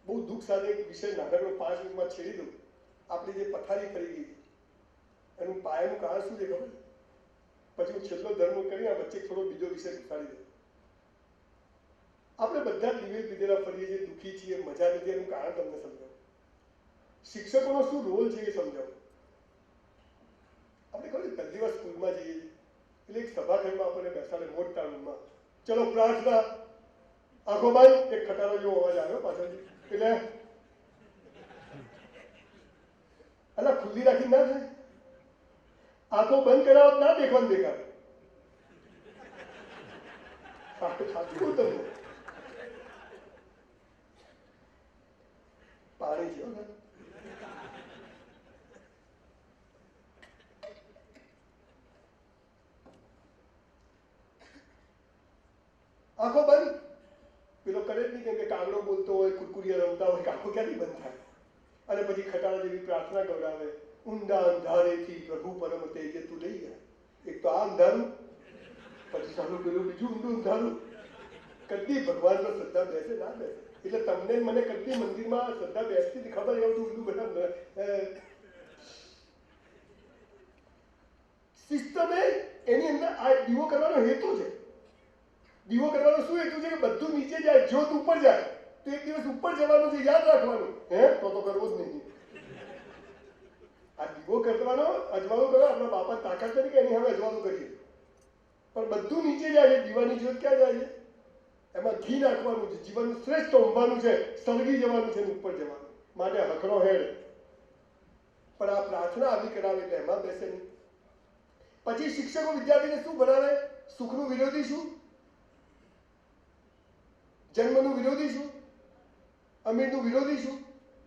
બહુ દુઃખ સાથે એક વિષય નાનકડો 5 મિનિટમાં છેડી દઉં. આપણી જે પથારી ફરી ગઈ એનું પાયાનું કારણ શું છે ખબર? પછી હું છેલ્લો ધર્મ કરી વચ્ચે થોડો બીજો વિષય ઘટાડી દઉં. આપણે બધા દિવે પીધેલા ફરીએ છીએ, દુઃખી છીએ, મજા નથી, એનું કારણ તમને સમજાવું. શિક્ષકોનો શું રોલ છે એ સમજાવું. આપણે ખબર પહેલી વાર સ્કૂલમાં જઈએ એટલે એક સભાખંડમાં આપણને બેસાડે મોટા રૂમમાં, ચલો પ્રાર્થના, આંખો બંધ, એક ખટારો જેવો અવાજ આવ્યો પાછળથી, એટલે અલા ખુલ્લી રાખી ના થાય, આંખો બંધ કરાવો ના દેખવાનું દેખાય. સાચું તમને પાણી છે. આંખો બંધ. પેલો કરે જ નહીં, કેમ કે કાગડો બોલતો હોય, કુરકુરિયા રમતા હોય, આંખો ક્યાંથી બંધ થાય? અને પછી ખટારા જેવી પ્રાર્થના ગવડાવે, ઊંડા અંધારેથી પ્રભુ પરમ તેજે તું લઈ ગયા. એક તો આ અંધારું, પછી સારું પેલું બીજું ઊંડું અંધારું. કદી ભગવાનનો શ્રદ્ધા બેસે ના બેસે. એટલે તમને મને કદી મંદિરમાં શ્રદ્ધા બેસતી હતી ખબર? એવું ઊંડું બધા સિસ્ટમ એની અંદર આ દીવો કરવાનો હેતુ છે. દીવો કરવાનો શું હેતુ છે? કે બધું નીચે જાય, જ્યોત ઉપર જાય. તો એક દિવસ ઉપર જવાનું છે, યાદ રાખવાનું. તો કરવો જ નહીં. આ દીવો કરવાનો અજવાળો કરો, આપણા બાપા તાકાત કરી કે એની હવે અજવાળો કરીએ, પણ બધું નીચે જાય છે. દીવાની જ્યોત ક્યાં જાય છે? એમાં ઘી નાખવાનું છે, જીવનનું શ્રેષ્ઠ હોમવાનું છે, સળગી જવાનું છે, ઉપર જવાનું માટે હકડો હેડ. પણ આ પ્રાર્થના આવી કરાવે એટલે એમાં બેસે નહીં. પછી શિક્ષકો વિદ્યાર્થીને શું ભણાવે? સુખનું વિરોધી શું? જન્મનું વિરોધી શું? અમીરનું વિરોધી શું?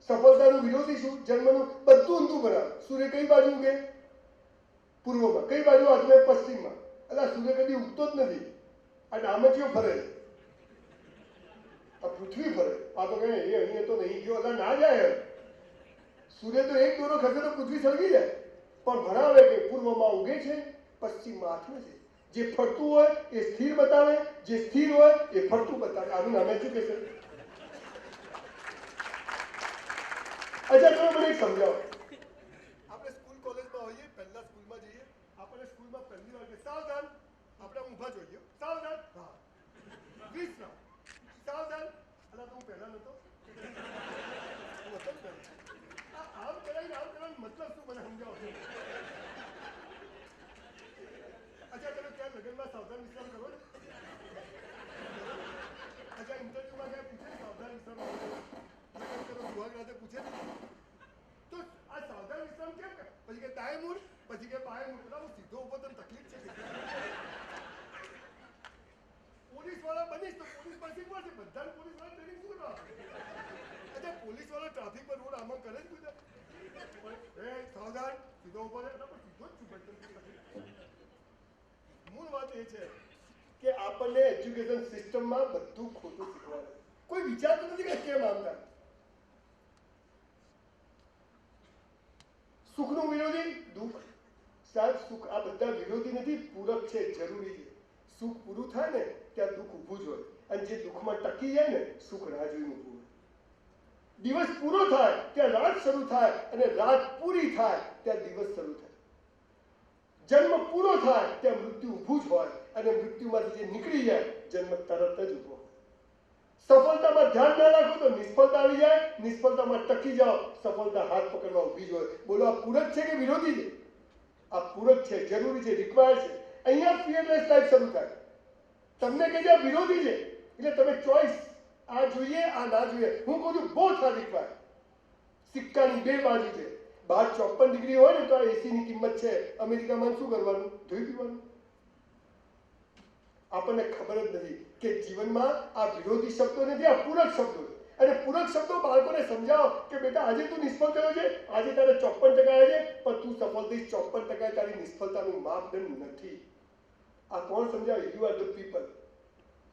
સફળતાનું વિરોધી શું? જન્મનું બધું ઊંધું ભણાવે. સૂર્ય કઈ બાજુ ઉગે? પૂર્વમાં. કઈ બાજુ આથમે? પશ્ચિમમાં. એટલે સૂર્ય કદી ઉગતો જ નથી. આ ડામચીઓ ફરે, આ પૃથ્વી ફરે. આ તો કહે અહીંયા તો નહીં ગયો, એટલે ના જાય. સૂર્ય તો એક દોરો ખસે તો પૃથ્વી સળગી જાય. પણ ભણાવે કે પૂર્વમાં ઉગે છે, પશ્ચિમમાં આથમે છે. જે ફરતું હોય એ સ્થિર બતાવે, જે સ્થિર હોય એ ફરતું બતાવે. આનું નામ એજ્યુકેશન. અચ્છા ચલો મને એક સમજાવો. આપણે સ્કૂલ કોલેજમાં હોઈએ, પહેલા સ્કૂલમાં જઈએ, આપણે સ્કૂલમાં પહેલી વાર સાવધાન, આપણે ઊભા જોઈએ, સાવધાન, હા વિશ્રામ, સાવધાન. અલા તો હું પહેલા નતો આમ કરાવીને આમ કરવાનો મતલબ શું મને સમજાવો. અચ્છા તમે ક્યાં લગ્નમાં સાવધાન વિશ્રામ કરો ને? અચ્છા ઇન્ટરવ્યુમાં ક્યાં પૂછે સાવધાન વિશ્રામ પૂછે તો આ સાવધાન વિશ્રામ કેમ કરે? પછી કે તાય મૂળ, પછી કે પાય મૂળ. હું સીધો ઉભો તને તકલીફ છે. પોલીસ વાળા બનીશ તો પોલીસ પાસે મળશે. બધાને પોલીસ વાળા ટ્રેનિંગ શું કરવા? અચ્છા પોલીસ વાળા ટ્રાફિક પર રોડ આમાં કરે જ બધા સાવધાન સીધો ઉભો રહે, સીધો જ છું. મૂળ વાત એ છે કે આપણને એજ્યુકેશન સિસ્ટમમાં બધું ખોટું શીખવાડે. કોઈ વિચારતું નથી કે કેમ આમ થાય. સુખનું વિરોધી દુઃખ. સાહેબ સુખ આ બધા વિરોધી નથી, પૂરક છે, જરૂરી છે. સુખ પૂરું થાય ને ત્યાં દુઃખ ઊભું જ હોય, અને જે દુઃખમાં ટકી જાય ને સુખ રાહ જોઈને ઊભું હોય. દિવસ પૂરો થાય ત્યાં રાત શરૂ થાય, અને રાત પૂરી થાય ત્યાં દિવસ શરૂ થાય. જન્મ પૂરો થાય ત્યાં મૃત્યુ ઊભું જ હોય, અને મૃત્યુમાંથી જે નીકળી જાય જન્મ તરત જ ઊભો. સફળતામાં ધ્યાન ના રાખો તો નિષ્ફળતા આવી જાય, નિષ્ફળતામાં ટકી જાઓ સફળતા હાથ પકડવા ઊભી જ હોય. બોલો આ પૂરક છે કે વિરોધી છે? આ પૂરક છે, જરૂરી છે, રિક્વાયર્ડ છે. અહીંયા ફિયરલેસ લાઈફ શરૂ થાય. તમને કહે છે વિરોધી છે એટલે તમે ચોઈસ, આ જોઈએ આ ના જોઈએ. હું કહું છું બોથ આર રિક્વાયર્ડ. સિક્કાની બે બાજુ છે. બહાર 54 ડિગ્રી હોય ને તો આ એસીની કિંમત છે. અમેરિકામાં શું કરવાનું? ધોઈ પીવાનું. આપણને ખબર જ નથી કે જીવનમાં આ વિરોધી શબ્દો નથી, આ પૂરક શબ્દો. અને પૂરક શબ્દો બાળકોને સમજાવો કે બેટા આજે તું નિષ્ફળ થયો છે, આજે તારે 54% આવ્યા છે, પણ તું સફળ થઈશ 54% તારી નિષ્ફળતાનું માપદંડ નથી. આ કોણ સમજાવે? You are the people.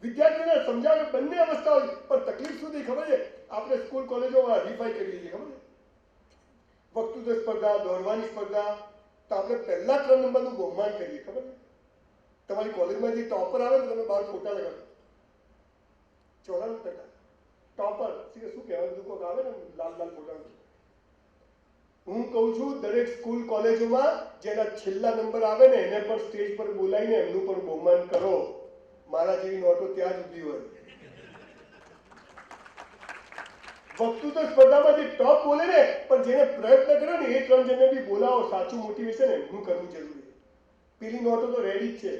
વિદ્યાર્થીઓને સમજાવે બંને અવસ્થા હોય. પણ તકલીફ શું થઈ ખબર છે? આપણે સ્કૂલ કોલેજોમાં હરીફાઈ કરીએ છીએ ખબર છે? વક્તૃત્વ સ્પર્ધા, દોડવાની સ્પર્ધા, તો આપણે પહેલા 3 નંબરનું બહુમાન કરીએ ખબર છે? તમારી કોલેજમાં જે ટોપર આવે ને તમે બહાર ફોટા લગાડો 94%. ટોપર શું કહેવાય બધું કોક આવે ને લાલ લાલ ફોટા. હું કહું છું દરેક સ્કૂલ કોલેજોમાં જેના છેલ્લા નંબર આવે ને એને પણ સ્ટેજ પર બોલાવીને એમનું પણ બહુમાન કરો. મારા જેવી નોટો ત્યાં જ ઊભી હોય. વક્તૃત્વ સ્પર્ધામાં જે ટોપ બોલે ને પણ જેને પ્રયત્ન કર્યો ને એ 3 જણને બી બોલાવો. સાચું મોટિવેશન એમનું કરવું જરૂરી. પેલી નોટો તો રેડી જ છે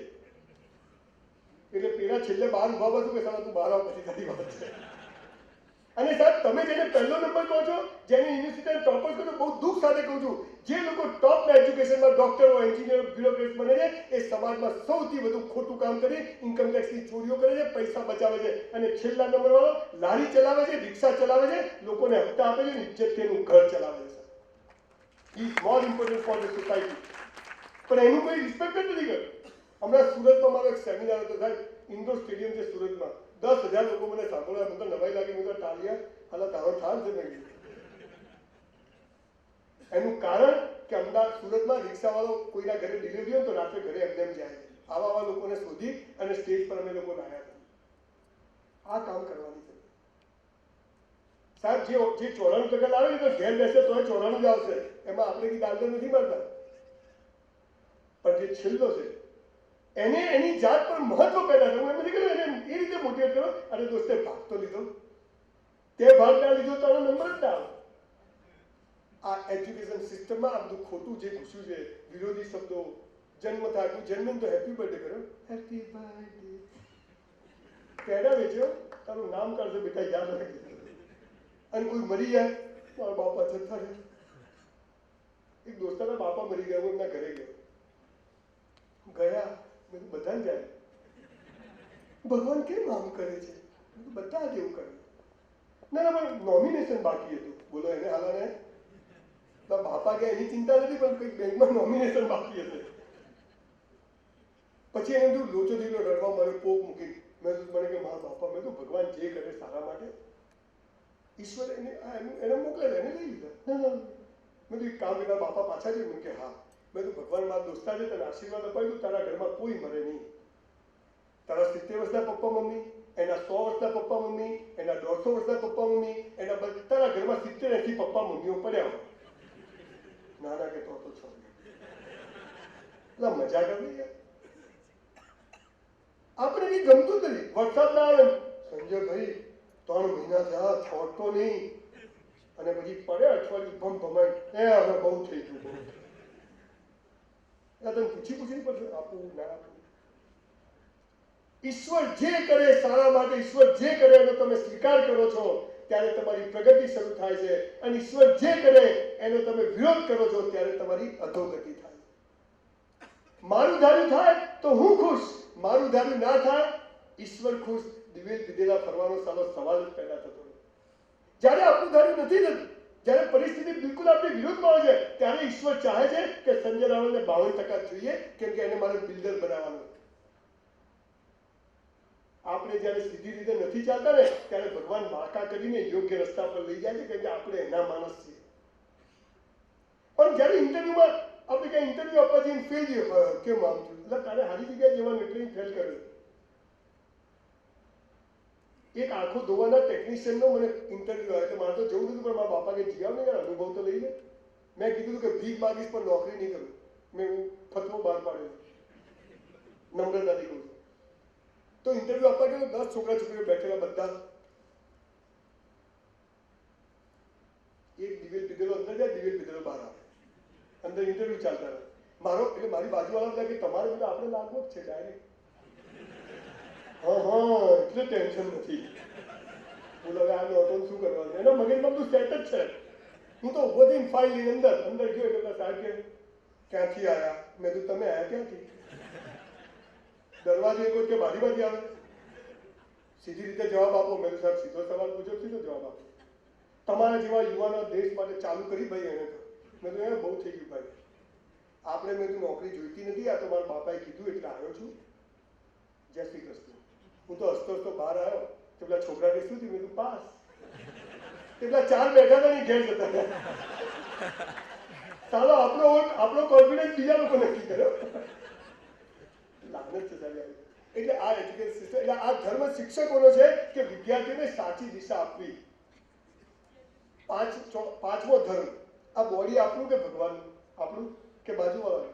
એટલે પેલા છેલ્લે બહાર ઉભા પાછું કે સાલા તું બહાર આવ પછી તારી વાત છે. અને સાહેબ તમે જેને પહેલો નંબર કહો છો, જેને યુનિવર્સિટી ટોપર કહો છો, બહુ દુઃખ સાથે કહું છું, જે લોકો ટોપના એજ્યુકેશનમાં ડોક્ટરો, એન્જિનિયર, બ્યુરોક્રેટ બને છે એ સમાજમાં સૌથી વધુ ખોટું કામ કરી ઇન્કમ ટેક્સની ચોરીઓ કરે છે, પૈસા બચાવે છે. અને છેલ્લા નંબરવાળો લારી ચલાવે છે, રિક્ષા ચલાવે છે, લોકોને હપ્તા આપે છે, ઇજ્જત તેનું ઘર ચલાવે છે. Is more important for the society. પણ એનું કોઈ રિસ્પેક્ટ જ નથી કરતું. હમણાં સુરતમાં મારો એક સેમિનાર હતો સાહેબ, ઇન્ડોર સ્ટેડિયમ છે સુરતમાં, 10,000 લોકો મને સાંભળવા. મને તો નવાઈ લાગી. મને તો ટાળિયા હાલા તારો ઠાર છે મેં. એનું કારણ કે અમદાવાદ સુરતમાં રિક્ષાવાળો કોઈના ઘરે ડિલિવરી હોય તો રાત્રે ઘરે એકદમ જાય. આવા લોકોને શોધી અને સ્ટેજ પર અમે લોકો લાવ્યા હતા. આ કામ કરવાની છે સાહેબ. જે 94% આવે ને તો ઘેર બેસે તો 94 જ આવશે. એમાં આપણે કઈ દાંડો નથી મારતા. પણ જે છેલ્લો છે એને એની જાત પર મહત્વ પેદા કરવું. એમ નથી કર્યું એને એ રીતે મોટિવેટ કરો. અરે દોસ્તે ભાગ તો લીધો, તે ભાગ ના લીધો તો આનો નંબર જ ના આવે. આ એજ્યુકેશન સિસ્ટમમાં આ બધું ખોટું જે ઘૂસ્યું છે, વિરોધી શબ્દો. જન્મ થાય, તું જન્મ તો હેપી બર્થડે કરો, હેપી બર્થડે પેડા વેચ્યો, તારું નામ કાઢજો બેટા, યાદ રાખજો. અને કોઈ મરી જાય, મારા બાપા જતા રહે. એક દોસ્તાના બાપા મરી ગયા, હું એમના ઘરે ગયો. મેં બધા જાય. ભગવાન કેમ આમ કરે છે? બધા જ એવું કરે. ના પણ નોમિનેશન બાકી હતું. બોલો એને હાલાને બાપા કે એની ચિંતા નથી, પણ કંઈક બેંકમાં નોમિનેશન બાકી હશે. પછી એને તું લોચો થયેલો રડવા મારે પોક મૂકી. મેં મને કે મારા બાપા, મેં તો ભગવાન જે કરે સારા માટે, ઈશ્વર એને મોકલે, એને લઈ લીધા. મેં તો એક કામ કર્યા, બાપા પાછા છે? મેં કે હા. મેં તો ભગવાન મારા દોસ્તા છે, તને આશીર્વાદ અપાય તું, તારા ઘરમાં કોઈ મરે નહીં. તારા 70 વર્ષના પપ્પા મમ્મી, એના 100 વર્ષના પપ્પા મમ્મી, એના 150 વર્ષના પપ્પા મમ્મી, એના તારા ઘરમાં 70-80 પપ્પા મમ્મીઓ પડ્યા હોય. નાના કે તો છો એટલે મજા કરી યાર. આપણે કઈ ગમતું જ નથી. વરસાદ ના આવે, સંજયભાઈ 3 મહિના થયા, છોડતો નહીં. અને પછી પડે અઠવાડિયું ભમ ભમાય, એ હવે બહુ થઈ ગયું, બહુ. તને પૂછીને પડશે આપવું ના આપવું. ઈશ્વર જે કરે સારા માટે, ઈશ્વર જે કરે એનો તમે સ્વીકાર કરો છો ત્યારે તમારી પ્રગતિ શરૂ થાય છે. અને ઈશ્વર જે કરે એનો તમે વિરોધ કરો છો ત્યારે તમારી અધોગતિ થાય. મારું ધાર્યું થાય તો હું ખુશ, મારું ધાર્યું ના થાય ઈશ્વર ખુશ. દિવેલ પીધેલા ફરવાનો સારો સવાલ જ પેદા થતો નથી. જ્યારે આપણું ધાર્યું નથી થતું, જ્યારે પરિસ્થિતિ બિલકુલ આપણી વિરુદ્ધમાં હોય છે, ત્યારે ઈશ્વર ચાહે છે કે સંજય રાવલને 52% જોઈએ, કેમ કે એને મારે બિલ્ડર બનાવવાનો. આપણે જ્યારે સીધી રીતે નથી ચાલતા ને ત્યારે ભગવાન વાંકા કરીને યોગ્ય રસ્તા પર લઈ જાય છે, કેમ કે આપણે એના માણસ છીએ. પણ જ્યારે ઇન્ટરવ્યુમાં આપણે ક્યાં ઇન્ટરવ્યુ આપવા જઈને ફેલ થયો, કેમ આમ થયું? એટલે તારે સારી જગ્યાએ જવાનું એટલે ફેલ કર્યો. એક આંખો ધોવાના ટેકનિશિયનનો મને ઇન્ટરવ્યુ આવ્યો, એટલે મારે તો જવું હતું, પણ મારા બાપા કે જીયાવ ને યાર, અનુભવ તો લઈ લે. મેં કીધું કે ભીખ માગીશ પણ નોકરી નહીં કરું. મેં ફતવો બહાર પાડ્યો, નમ્રતાથી કહું. તો ઇન્ટરવ્યુ આપવા ગયો, 10 છોકરા છોકરીઓ બેઠેલા, બધા એક દિવેલ પીધેલો અંદર જાય, દિવેલ પીધેલો બહાર આવે. અંદર ઇન્ટરવ્યુ ચાલતા રહે. મારો એટલે મારી બાજુવાળા બધા કે તમારે બધા આપણે લાગવો જ છે ડાયરેક્ટ. હા એટલે ટેન્શન નથી. બોલો હવે આ નોટોન શું કરવાનું? એના મગજમાં બધું સેટ જ છે. હું તો ઉભો થઈને ફાઇલ લઈને અંદર ગયો એટલે સાહેબ કે ક્યાંથી આવ્યા? મેં તો તમે આવ્યા ક્યાંથી? દરવાજે એક કે બારી બાજી આવે, સીધી રીતે જવાબ આપો. મેં તો સાહેબ સીધો સવાલ પૂછ્યો, સીધો જવાબ આપો. તમારા જેવા યુવાનો દેશ માટે ચાલુ કરી ભાઈ એને તો. મેં તો બહુ થઈ ગયું ભાઈ, આપણે મેં તો નોકરી જોઈતી નથી, આ તો મારા બાપાએ કીધું એટલે આવ્યો છું. જય શ્રી કૃષ્ણ. હું તો હસતો હસતો બહાર આવ્યો તો પેલા છોકરા કે શું થયું? મેં તો પાસ. એટલા 4 બેઠા હતા ને ઘેર જતા હતા. ચાલો આપણો કોન્ફિડન્સ બીજા લોકો નક્કી કર્યો. લાગત છે સાહેબ. એટલે આ એજ્યુકેશન સિસ્ટમ, એટલે આ ધર્મ શિક્ષકોનો છે કે વિદ્યાર્થીઓને સાચી દિશા આપવી. પાંચમો ધર્મ, આ બોડી આપણું કે ભગવાનનું? આપણું કે બાજુવાળાનું?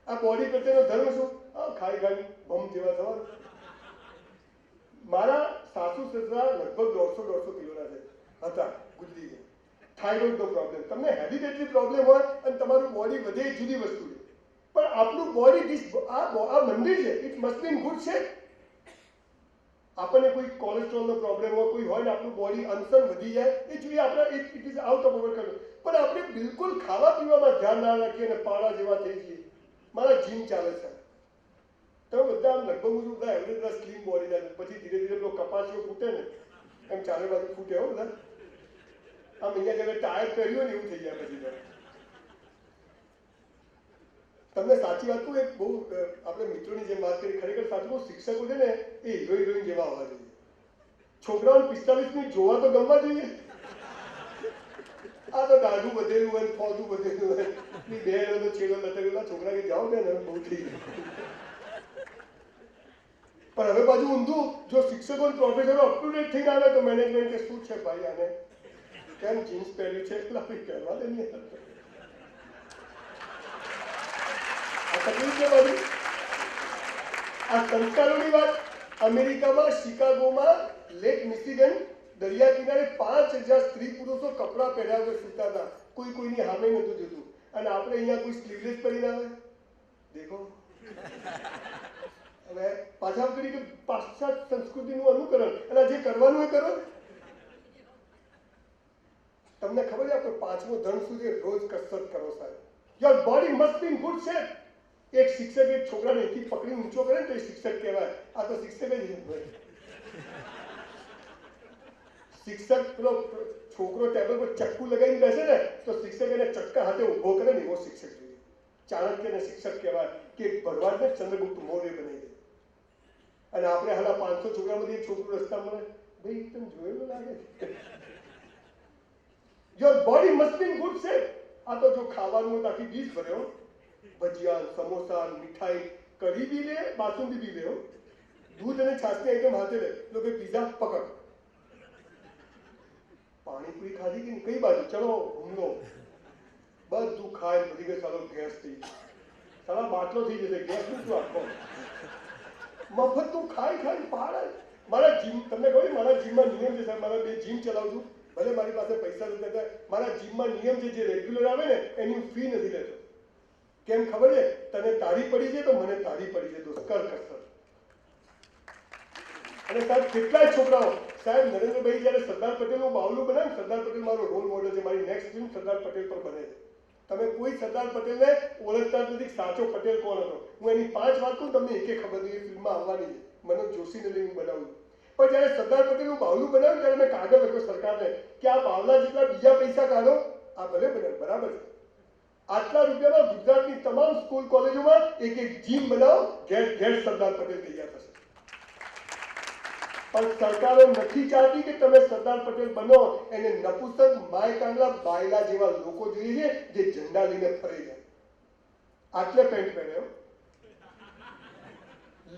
આ બોડી પ્રત્યેનો ધર્મ શું? ખાઈ ખાઈ ભમ જેવા થવાનું. મારા સાસુ સસરા લગભગ 150 કિલોના હતા, ગુજરી ગયા. થાઇરોઇડનો પ્રોબ્લેમ. તમને હેરિડેટરી પ્રોબ્લેમ હોય અને તમારું બોડી વધે એ જુદી વસ્તુ છે, પણ આપણું બોડી આ મંદિર છે. It must be in good shape. આપણને કોઈ કોલેસ્ટ્રોલનો પ્રોબ્લેમ હોય, કોઈ હોય ને આપણું બોડી અનસન વધી જાય, એ જોઈએ આપણે. It is out of our control. પણ આપણે બિલકુલ ખાવા પીવામાં ધ્યાન ના રાખીએ અને પાડા જેવા થઈ જઈએ. મારા જીમ ચાલે છે, તમે બધા આમ લગભગ હું બધા એવરેજ બધા સ્લીમ બોડીના, પછી ધીરે ધીરે પેલો કપાસીઓ ફૂટે ને એમ ચારે બાજુ ફૂટે હો બધા. આમ અહીંયા જયારે ટાયર પહેર્યું ને એવું થઈ જાય પછી. તમને સાચી વાત કહું, એક બહુ આપણે મિત્રોની જેમ વાત કરી, ખરેખર સાચું કહું, શિક્ષકો છે ને એ હિરોઈન જેવા હોવા જોઈએ. છોકરાઓને 45 મિનિટ જોવા તો ગમવા જોઈએ. આ તો દાઢું વધેલું હોય, ફોદું વધેલું હોય, બેન તો છેડો લટકેલા, છોકરા કે જાઓ ને બહુ થઈ ગયું. પણ હવે બાજુ ઊંધું, જો શિક્ષકો પ્રોફેસરો અપ ટુ ડેટ થઈને આવે તો મેનેજમેન્ટ કે શું છે ભાઈ આને કેમ જીન્સ પહેર્યું છે, એટલા કહેવા દે નહીં. આ તકલીફ છે બાજુ. આ સંસ્કારોની વાત. અમેરિકામાં શિકાગોમાં લેક મિશિગન દરિયા કિનારે 5000 સ્ત્રી પુરુષો કપડાં પહેર્યા વગર સૂતા હતા. કોઈ કોઈની સામે નતું જોતું. અને આપણે અહીંયા કોઈ સ્લીવલેસ પહેરીને આવે. દેખો હવે પાછા કરી કે પાશ્ચાત્ય સંસ્કૃતિનું અનુકરણ, અને જે કરવાનું એ કરો. તમને ખબર છે આપણે પાંચમો ધર્મ શું છે? રોજ કસરત કરો સાહેબ. Your body must be in good shape. એક શિક્ષક એક છોકરાને એથી પકડી ઊંચો કરે ને તો એ શિક્ષક કહેવાય. આ તો શિક્ષક જ નહીં. શિક્ષક પેલો છોકરો ટેબલ પર ચક્કુ લગાવીને બેસે ને તો શિક્ષક એને ચક્કા હાથે ઉભો કરે ને એવો શિક્ષક જોઈએ. ચાણક્યને શિક્ષક કહેવાય કે ભગવાનને ચંદ્રગુપ્ત મૌર્ય બનાવી દે. અને આપણે હાલ 500 છોકરામાંથી એક છોકરું રસ્તા મળે, ભાઈ તમે જોયેલું લાગે. Your body must be in good shape. આ તો જો ખાવાનું આખી ડીશ ભર્યો, ભજીયા, સમોસા, મીઠાઈ, કઢી બી લે, બાસુંદી બી લે, દૂધ અને છાશની આઈટમ હાથે લે. લોકો પીઝા પકડ, પાણીપુરી ખાધી કે કઈ બાજુ ચલો હુમલો, બધું ખાય બધી ગઈ. સાલો ગેસ થઈ ગયો, સાલા બાટલો થઈ જશે ગેસ નું શું આખો. મફત તું ખાઈ પાડે. મારા જીમ, તમને કહ્યું મારા જીમમાં નિયમ છે સાહેબ, મારા 2 જીમ ચલાવું છું. ભલે મારી પાસે પૈસા નથી થતા, મારા જીમમાં નિયમ છે જે રેગ્યુલર આવે ને એની ફી નથી લેતો. કેમ ખબર છે? તને તાળી પડી છે તો મને તાળી પડી છે, દોસ્ત કર કસરત. અને સાહેબ કેટલાય છોકરાઓ, સાહેબ નરેન્દ્રભાઈ જયારે સરદાર પટેલનું બાવલું બનાવે, સરદાર પટેલ મારો રોલ મોડલ છે. મારી નેક્સ્ટ ફિલ્મ સરદાર પટેલ પર બને છે. તમે કોઈ સરદાર પટેલને ઓળખતા નથી સાચો પટેલ કોણ હતો. હું એની 5 વાત કહું, તમને એકે ખબર નહીં. એ ફિલ્મમાં આવવાની છે, મનોજ જોશીને લઈને બનાવું. પણ જયારે સરદાર પટેલનું બાવલું બનાવ્યું ત્યારે મેં કાગળ લખ્યો સરકારને કે આ બાવલા જેટલા બીજા પૈસા કાઢો. આ ભલે બને બરાબર છે, આટલા રૂપિયામાં ગુજરાતની તમામ સ્કૂલ કોલેજોમાં એક જીમ બનાવો, ઘેર સરદાર પટેલ તૈયાર થશે. પણ સરકારો નથી ચાહતી કે તમે સરદાર પટેલ બનો. એને નપુસક, માય કાંગલા, બાયલા જેવા લોકો જોઈએ છે જે ઝંડા લઈને ફરે જાય. આટલે પેન્ટ પહેર્યો,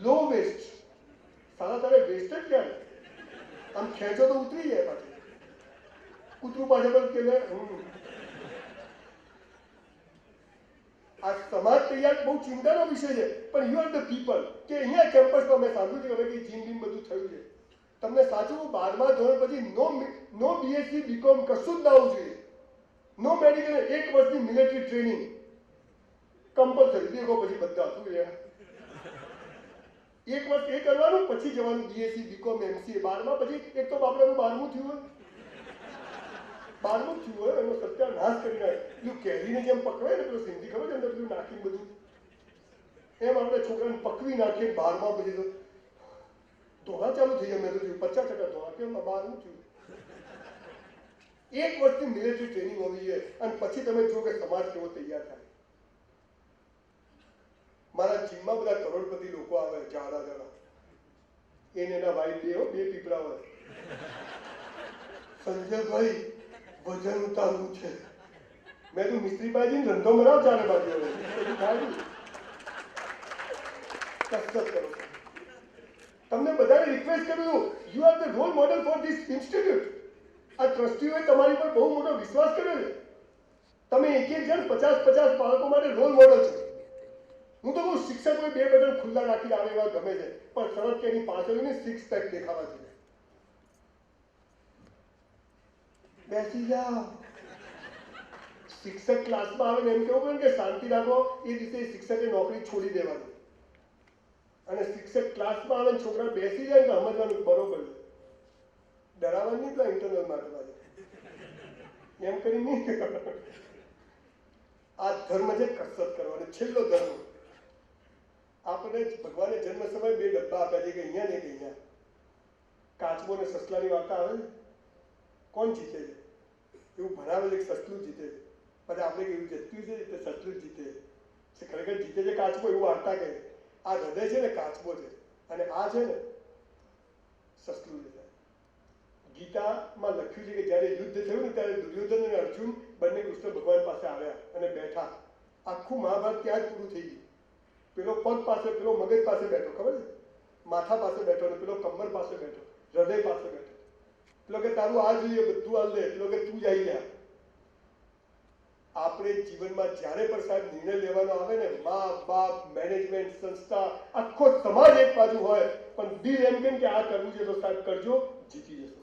લો વેસ્ટ. સાલા તારે વેસ્ટ જ ક્યાં? આમ ખેંચો તો ઉતરી જાય પાછું. કૂતરું પાછળ કે આ સમાજ તૈયાર બહુ ચિંતાનો વિષય છે. પણ યુ આર ધ પીપલ. કે અહીંયા કેમ્પસમાં મેં સાંભળ્યું છે કે હવે જીમ બીમ બધું થયું છે. તમને સાચું 12મા ધોરણ પછી નો બીએસસી બીકોમ કશું જ ના આવવું જોઈએ. નો મેડિકલ. 1 વર્ષની મિલિટરી ટ્રેનિંગ કમ્પલસરી. દેખો પછી બધા શું યાર 1 વર્ષ એ કરવાનું, પછી જવાનું બીએસસી બીકોમ એમસીએ. 12મા પછી એક તો બાપડાનું 12મું થયું હોય, 12મું થયું હોય એનો સત્યાનાશ કરી નાખે. પેલું કેરીને જેમ પકવાય ને, પેલું સિંધી ખબર છે અંદર પેલું નાખીને બધું, એમ આપણે છોકરાને પકવી નાખીએ. 12મા પછી તો ધોળા ચાલુ થઈ જાય. મેં તો 50% ધોળા. કેમ 12મું થયું? 1 વર્ષની મિલિટરી ટ્રેનિંગ હોવી જોઈએ. અને પછી તમે જુઓ કે સમાજ કેવો તૈયાર થાય. મારા જીમમાં બધા કરોડપતિ લોકો આવે, જાડા. એને એના વાઈફ 2 પીપળા હોય. સંજયભાઈ વજન ઉતારવું છે. મેં તું મિસ્ત્રીબાજી ધંધો બનાવ ચાલે બાજુ. કસરત કરો. રિક્વેસ્ટ કરું છું, you are the role model for this institute. આ ટ્રસ્ટીઓએ તમારી પર બહુ મોટો વિશ્વાસ કર્યો છે. તમે એક જણ 50 બાળકો માટે રોલ મોડલ છે. હું તો કહું શિક્ષકોએ 2 બટન ખુલ્લા રાખીને આવે એવા ગમે છે, પણ સરસ કે એની પાછળની 6 પેક દેખાવા જોઈએ. બેસી જાઓ. શિક્ષક ક્લાસમાં આવે ને એમ કેવું પડે કે શાંતિ રાખો, એ દિવસે શિક્ષકે નોકરી છોડી દેવાની. અને શિક્ષક ક્લાસમાં આવે છોકરા બેસી જાય તો સમજવાનું બરોબર છે. ડરાવવાનું નહીં, પેલા ઇન્ટરનલ માટે એમ કરી નહીં. આ ધર્મ છે કસરત કરવાનો. છેલ્લો ધર્મ આપણે ભગવાને જન્મ સમય 2 ડબ્બા આપ્યા છે, કે અહીંયા ને કે અહીંયા. કાચબો ને સસલાની વાર્તા આવે ને, કોણ જીતે છે? એવું ભણાવે છે કે સસલું જીતે છે. પછી આપણે કેવું જીત્યું છે એટલે સસલું જીતે છે. ખરેખર જીતે છે કાચબો, એવું વાર્તા કહે. આ હૃદય છે ને કાચબો છે, અને આ છે ને સસલું છે. ગીતામાં લખ્યું છે કે જ્યારે યુદ્ધ થયું ને ત્યારે દુર્યોધન અને અર્જુન બંને કૃષ્ણ ભગવાન પાસે આવ્યા અને બેઠા. આખું મહાભારત ત્યાં જ પૂરું થઈ ગયું. પેલો પગ પાસે, પેલો મગજ પાસે બેઠો, ખબર છે? માથા પાસે બેઠો, અને પેલો કમર પાસે બેઠો, હૃદય પાસે બેઠો. પેલો કે તારું આ જોઈએ, બધું હાલ દે. પેલો કે તું જઈ જા. આપણે જીવનમાં જ્યારે પણ સાહેબ નિર્ણય લેવાનો આવે ને, મા બાપ, મેનેજમેન્ટ, સંસ્થા, આખો સમાજ એક બાજુ હોય, પણ દિલ એમ કેમ કે આ કરવું છે તો સાહેબ કરજો, જીતી જશો.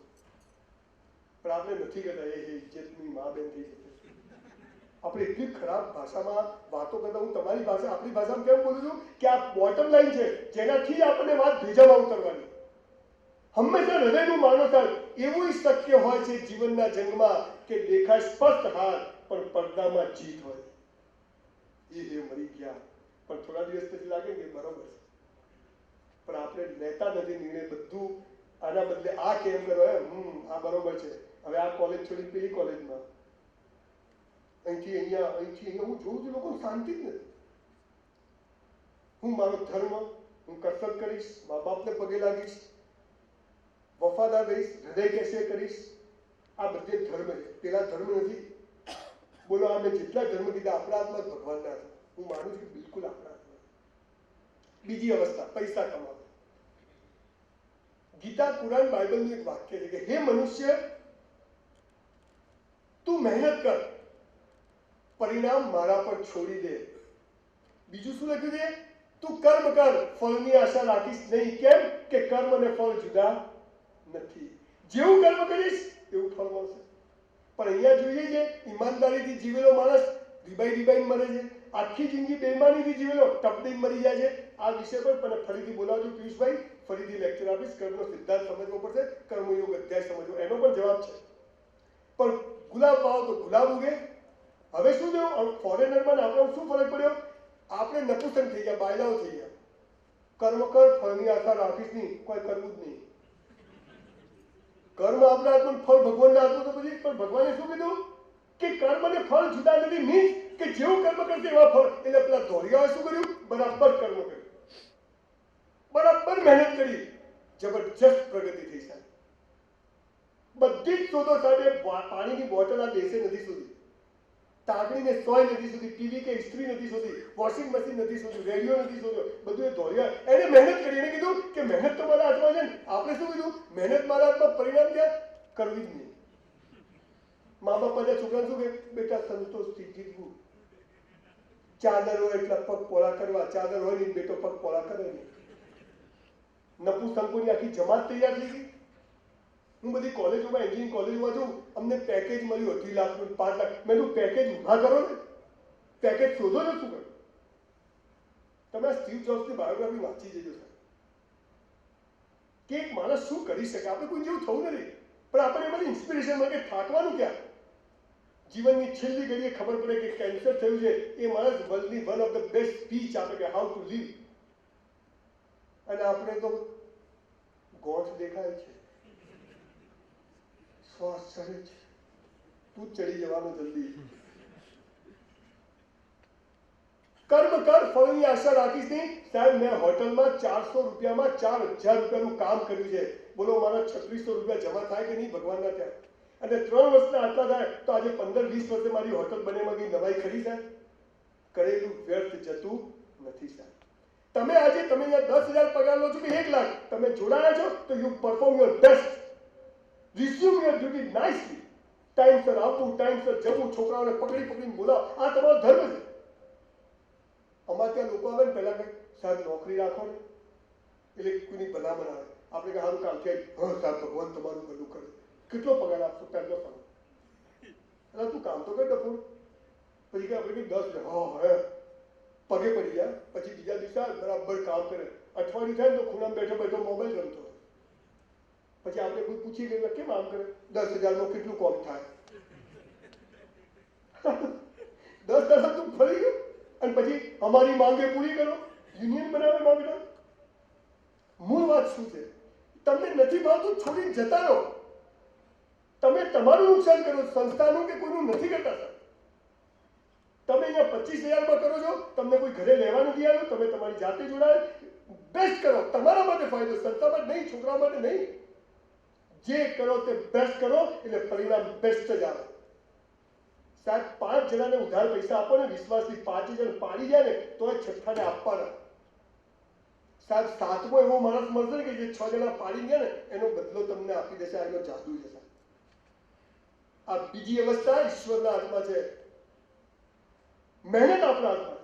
પણ આપણે નથી કરતા. એ ઇજ્જતની મા બેન થઈ જશે. આપણે એટલી ખરાબ ભાષામાં વાતો કરતા. હું તમારી ભાષા, આપણી ભાષામાં કેમ બોલું છું કે આ બોટમ લાઈન છે જેનાથી આપણને વાત ભેજામાં ઉતરવાની. હંમેશા હૃદયનું માનો સાહેબ. એવું શક્ય હોય છે જીવનના જંગમાં કે દેખાય સ્પષ્ટ હાર, પણ પડદામાં જીત હોય. એ મરી ગયા, પણ થોડા દિવસ પછી લાગે કે બરોબર છે. પણ આપણે લેતા નથી નિર્ણય. બધું આના બદલે આ કેમ કરો, આ બરોબર છે, હવે આ કોલેજ છોડી પેલી કોલેજમાં, અહીંથી અહીંયા, અહીંથી અહીંયા. હું જોઉં છું લોકો શાંતિ જ નથી. હું મારો ધર્મ, હું કસરત કરીશ, મા બાપને પગે લાગીશ, વફાદાર રહીશ, હૃદય કહેશે કરીશ. આ બધે ધર્મ છે, પેલા ધર્મ નથી. બોલો, આ મેં જેટલા ધર્મ કીધા આપણા હાથમાં ભગવાનના છે. હું માનું છું બિલકુલ આપણા હાથમાં. બીજી અવસ્થા પૈસા કમાવા. ગીતા, કુરાન, બાઇબલનું એક વાક્ય છે કે હે મનુષ્ય, તું મહેનત કર, પરિણામ મારા પર છોડી દે. બીજું શું લખ્યું છે? તું કર્મ કર, ફળની આશા રાખીશ નહીં. કેમ કે કર્મ અને ફળ જુદા નથી. જેવું કર્મ કરીશ એવું ફળ મળશે. પણ અહીંયા જોઈએ છે ઈમાનદારીથી જીવેલો માણસ રીબાઈ મરે છે. આખી જિંદગી બેઈમાનીથી જીવેલો ટપડીને મરી જાય છે. આ વિષય પર મને ફરીથી બોલાવજો પિયુષભાઈ, ફરીથી લેક્ચર આપીશ. કર્મનો સિદ્ધાંત સમજવો પડશે, કર્મયોગ અધ્યાય સમજવો, એનો પણ જવાબ છે. પણ ગુલાબ વાવો તો ગુલાબ ઉગે. હવે શું થયું? ફોરેનરમાં આપણને શું ફરક પડ્યો? આપણે નપુસંગ થઈ ગયા, બાયલાઓ થઈ ગયા. કર્મ કર, ફળની આશા રાખીશ નહીં, કોઈ કરવું જ નહીં. કર્મ આપણા હાથમાં, ફળ ભગવાનના હાથમાં. તો પછી પણ ભગવાને શું કીધું કે કર્મ અને ફળ જુદા નથી. મીન્સ કે જેવું કર્મ કરશે એવા ફળ. એટલે પેલા ધોરિયાએ શું કર્યું? બરાબર કર્મ કર્યું, બરાબર મહેનત કરી, જબરજસ્ત પ્રગતિ થઈ સાહેબ. બધી જ શોધો સાહેબ. પાણીની બોટલ આ દેશે નથી શોધી, તાગડીને સોય નથી શોધી, ટીવી કે ઇસ્ત્રી નથી શોધી, વોશિંગ મશીન નથી શોધ્યું, રેડિયો નથી શોધ્યો. બધું એ ધોરિયા. એને મહેનત કરી. એને કીધું કે મહેનત તો મારા હાથમાં છે ને. આપણે શું કીધું? મહેનત મારા હાથમાં, પરિણામ ક્યાં? કરવી જ નહીં. મા બાપ બધા છોકરાને શું કે બેટા સંતોષથી જીવવું. ચાદર હોય એટલા પગ પોળા કરવા, ચાદર હોય નહીં બેટો પગ પોળા કરે નહીં. નપુસંકોની આખી જમાત તૈયાર થઈ ગઈ. હું બધી કોલેજોમાં, એન્જિનિયરિંગ કોલેજોમાં જોઉં, અમને પેકેજ મળ્યું 2 લાખનું, 5 લાખ. મેં તો પેકેજ ઊભા કરો ને, પેકેજ શોધો ને. શું કરો તમે? આ સ્ટીવ જોબ્સની બાયોગ્રાફી વાંચી જજો સાહેબ, કે એક માણસ શું કરી શકે. આપણે કોઈ જેવું થવું નથી, પણ આપણે એમાંથી ઇન્સ્પિરેશન મળે કે થાકવાનું ક્યાં. જીવનની છેલ્લી ઘડીએ ખબર પડે કે કેન્સર થયું છે. એ માણસ વર્લ્ડની one of the best speech આપે કે હાઉ ટુ લીવ. અને આપણે તો ગોઠ દેખાય છે, શ્વાસ ચડે છે, તું ચડી જવાનું જલ્દી. કર્મ કર, ફળની આશા રાખીશ નહીં. સાહેબ મેં હોટલમાં 400 રૂપિયામાં 4000 રૂપિયાનું કામ કર્યું છે. બોલો મારા 3600 રૂપિયા જમા થાય કે નહીં ભગવાનના ત્યાં? અને 3 વર્ષના આટલા થાય તો આજે 15-20 વર્ષે મારી હોટલ બનેમાં ગઈ નવાઈ ખરી સાહેબ? કરેલું વ્યર્થ જતું નથી સાહેબ. તમે આજે તમે અહીંયા 10,000 પગાર લો છો કે 1 લાખ, તમે જોડાયા છો તો you perform your best, resume your duty nicely, ટાઈમસર આવવું, ટાઈમસર જવું, છોકરાઓને પકડીને બોલાવો, આ તમારો ધર્મ છે. અમારે ત્યાં લોકો આવે ને પહેલા કંઈક સાહેબ નોકરી રાખો ને એટલે કોઈની ભલામણ આવે, આપણે કે સારું કામ છે, હા સાહેબ ભગવાન તમારું ભલું કરે, કેટલો પગાર આપશો? પહેલો સવાલ. એટલે તું કામ તો કર ડફોડ. પછી કે આપણે 10, હા હે પગે પડી ગયા. પછી બીજા દિવસે બરાબર કામ કરે, અઠવાડિયું થાય ને તો ખૂણામાં બેઠો બેઠો મોબાઈલ રમતો હોય. પછી આપણે કોઈ પૂછી ગયું કેમ આમ કરે? 10,000માં કેટલું કોમ થાય? 10,000 તું ફરી ગયો અને પછી અમારી માંગે પૂરી કરો, યુનિયન બનાવે માંગતા. મૂળ વાત શું છે? તમને નથી ભાવતું છોડીને જતા રહો. તમે તમારું નુકસાન કરો, સંસ્થાનું કે કોઈનું નથી કરતા. તમે અહીંયા 25,000માં કરો છો, તમને કોઈ ઘરે લેવા નથી આવ્યું, તમે તમારી જાતે જોડાય, બેસ્ટ કરો, તમારા માટે ફાયદો, સંસ્થા માટે નહીં, છોકરાઓ માટે નહીં. જે કરો તે બેસ્ટ કરો એટલે પરિણામ બેસ્ટ જ આવે. સાહેબ 5 જણાને ઉધાર પૈસા આપો ને વિશ્વાસથી, 5 જણ પાડી જાય ને તો એ છઠ્ઠાને આપવાના. સાહેબ 7મો એવો માણસ મળશે ને કે જે 6 જણા પાડી ગયા ને એનો બદલો તમને આપી દેશે. એનો જાદુ છે. આ બીજી અવસ્થા ઈશ્વરના હાથમાં છે. મહેનત આપણા હાથમાં.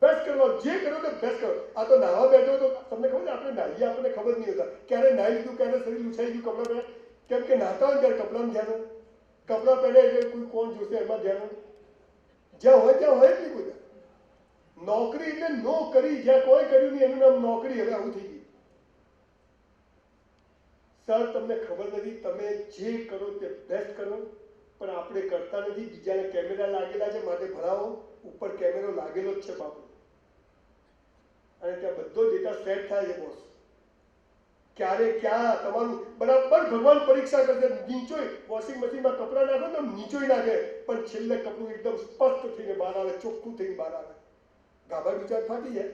બેસ્ટ કરવા, જે કરો તો બેસ્ટ કરો. આ તો નાહવા બેઠો તો તમને ખબર છે, આપણે નાહીએ આપણને ખબર નહીં હોતા ક્યારે નાહી લીધું, ક્યારે શરીર લૂછાઈ ગયું, કપડાં પહેરે. કેમ કે નાહતા હોય ત્યારે કપડામાં ધ્યાન હોય, કપડાં પહેરે એટલે કોઈ કોણ જોશે એમાં ધ્યાન હોય. જ્યાં હોય ત્યાં હોય જ નહીં કોઈ. નોકરી એટલે નો કરી, જ્યાં કોઈ કર્યું નહીં એનું નામ નોકરી. હવે આવું થઈ ગયું. સર તમને ખબર નથી, તમે જે કરો તે બેસ્ટ કરો, પણ આપણે કરતા નથી. બીજાને કેમેરા લાગેલા છે માટે ભણાવો. ઉપર કેમેરો લાગેલો જ છે બાપુ, અને ત્યાં બધો ડેટા સેટ થાય છે બોસ. ક્યારે ક્યાં તમારું બરાબર ભગવાન પરીક્ષા કરશે. નીચોય વોશિંગ મશીનમાં કપડાં નાખો તો નીચોય નાખે, પણ છેલ્લે કપડું એકદમ સ્પષ્ટ થઈને બહાર આવે, ચોખ્ખું થઈને બહાર આવે. ગાભા વિચાર ફાટી જાય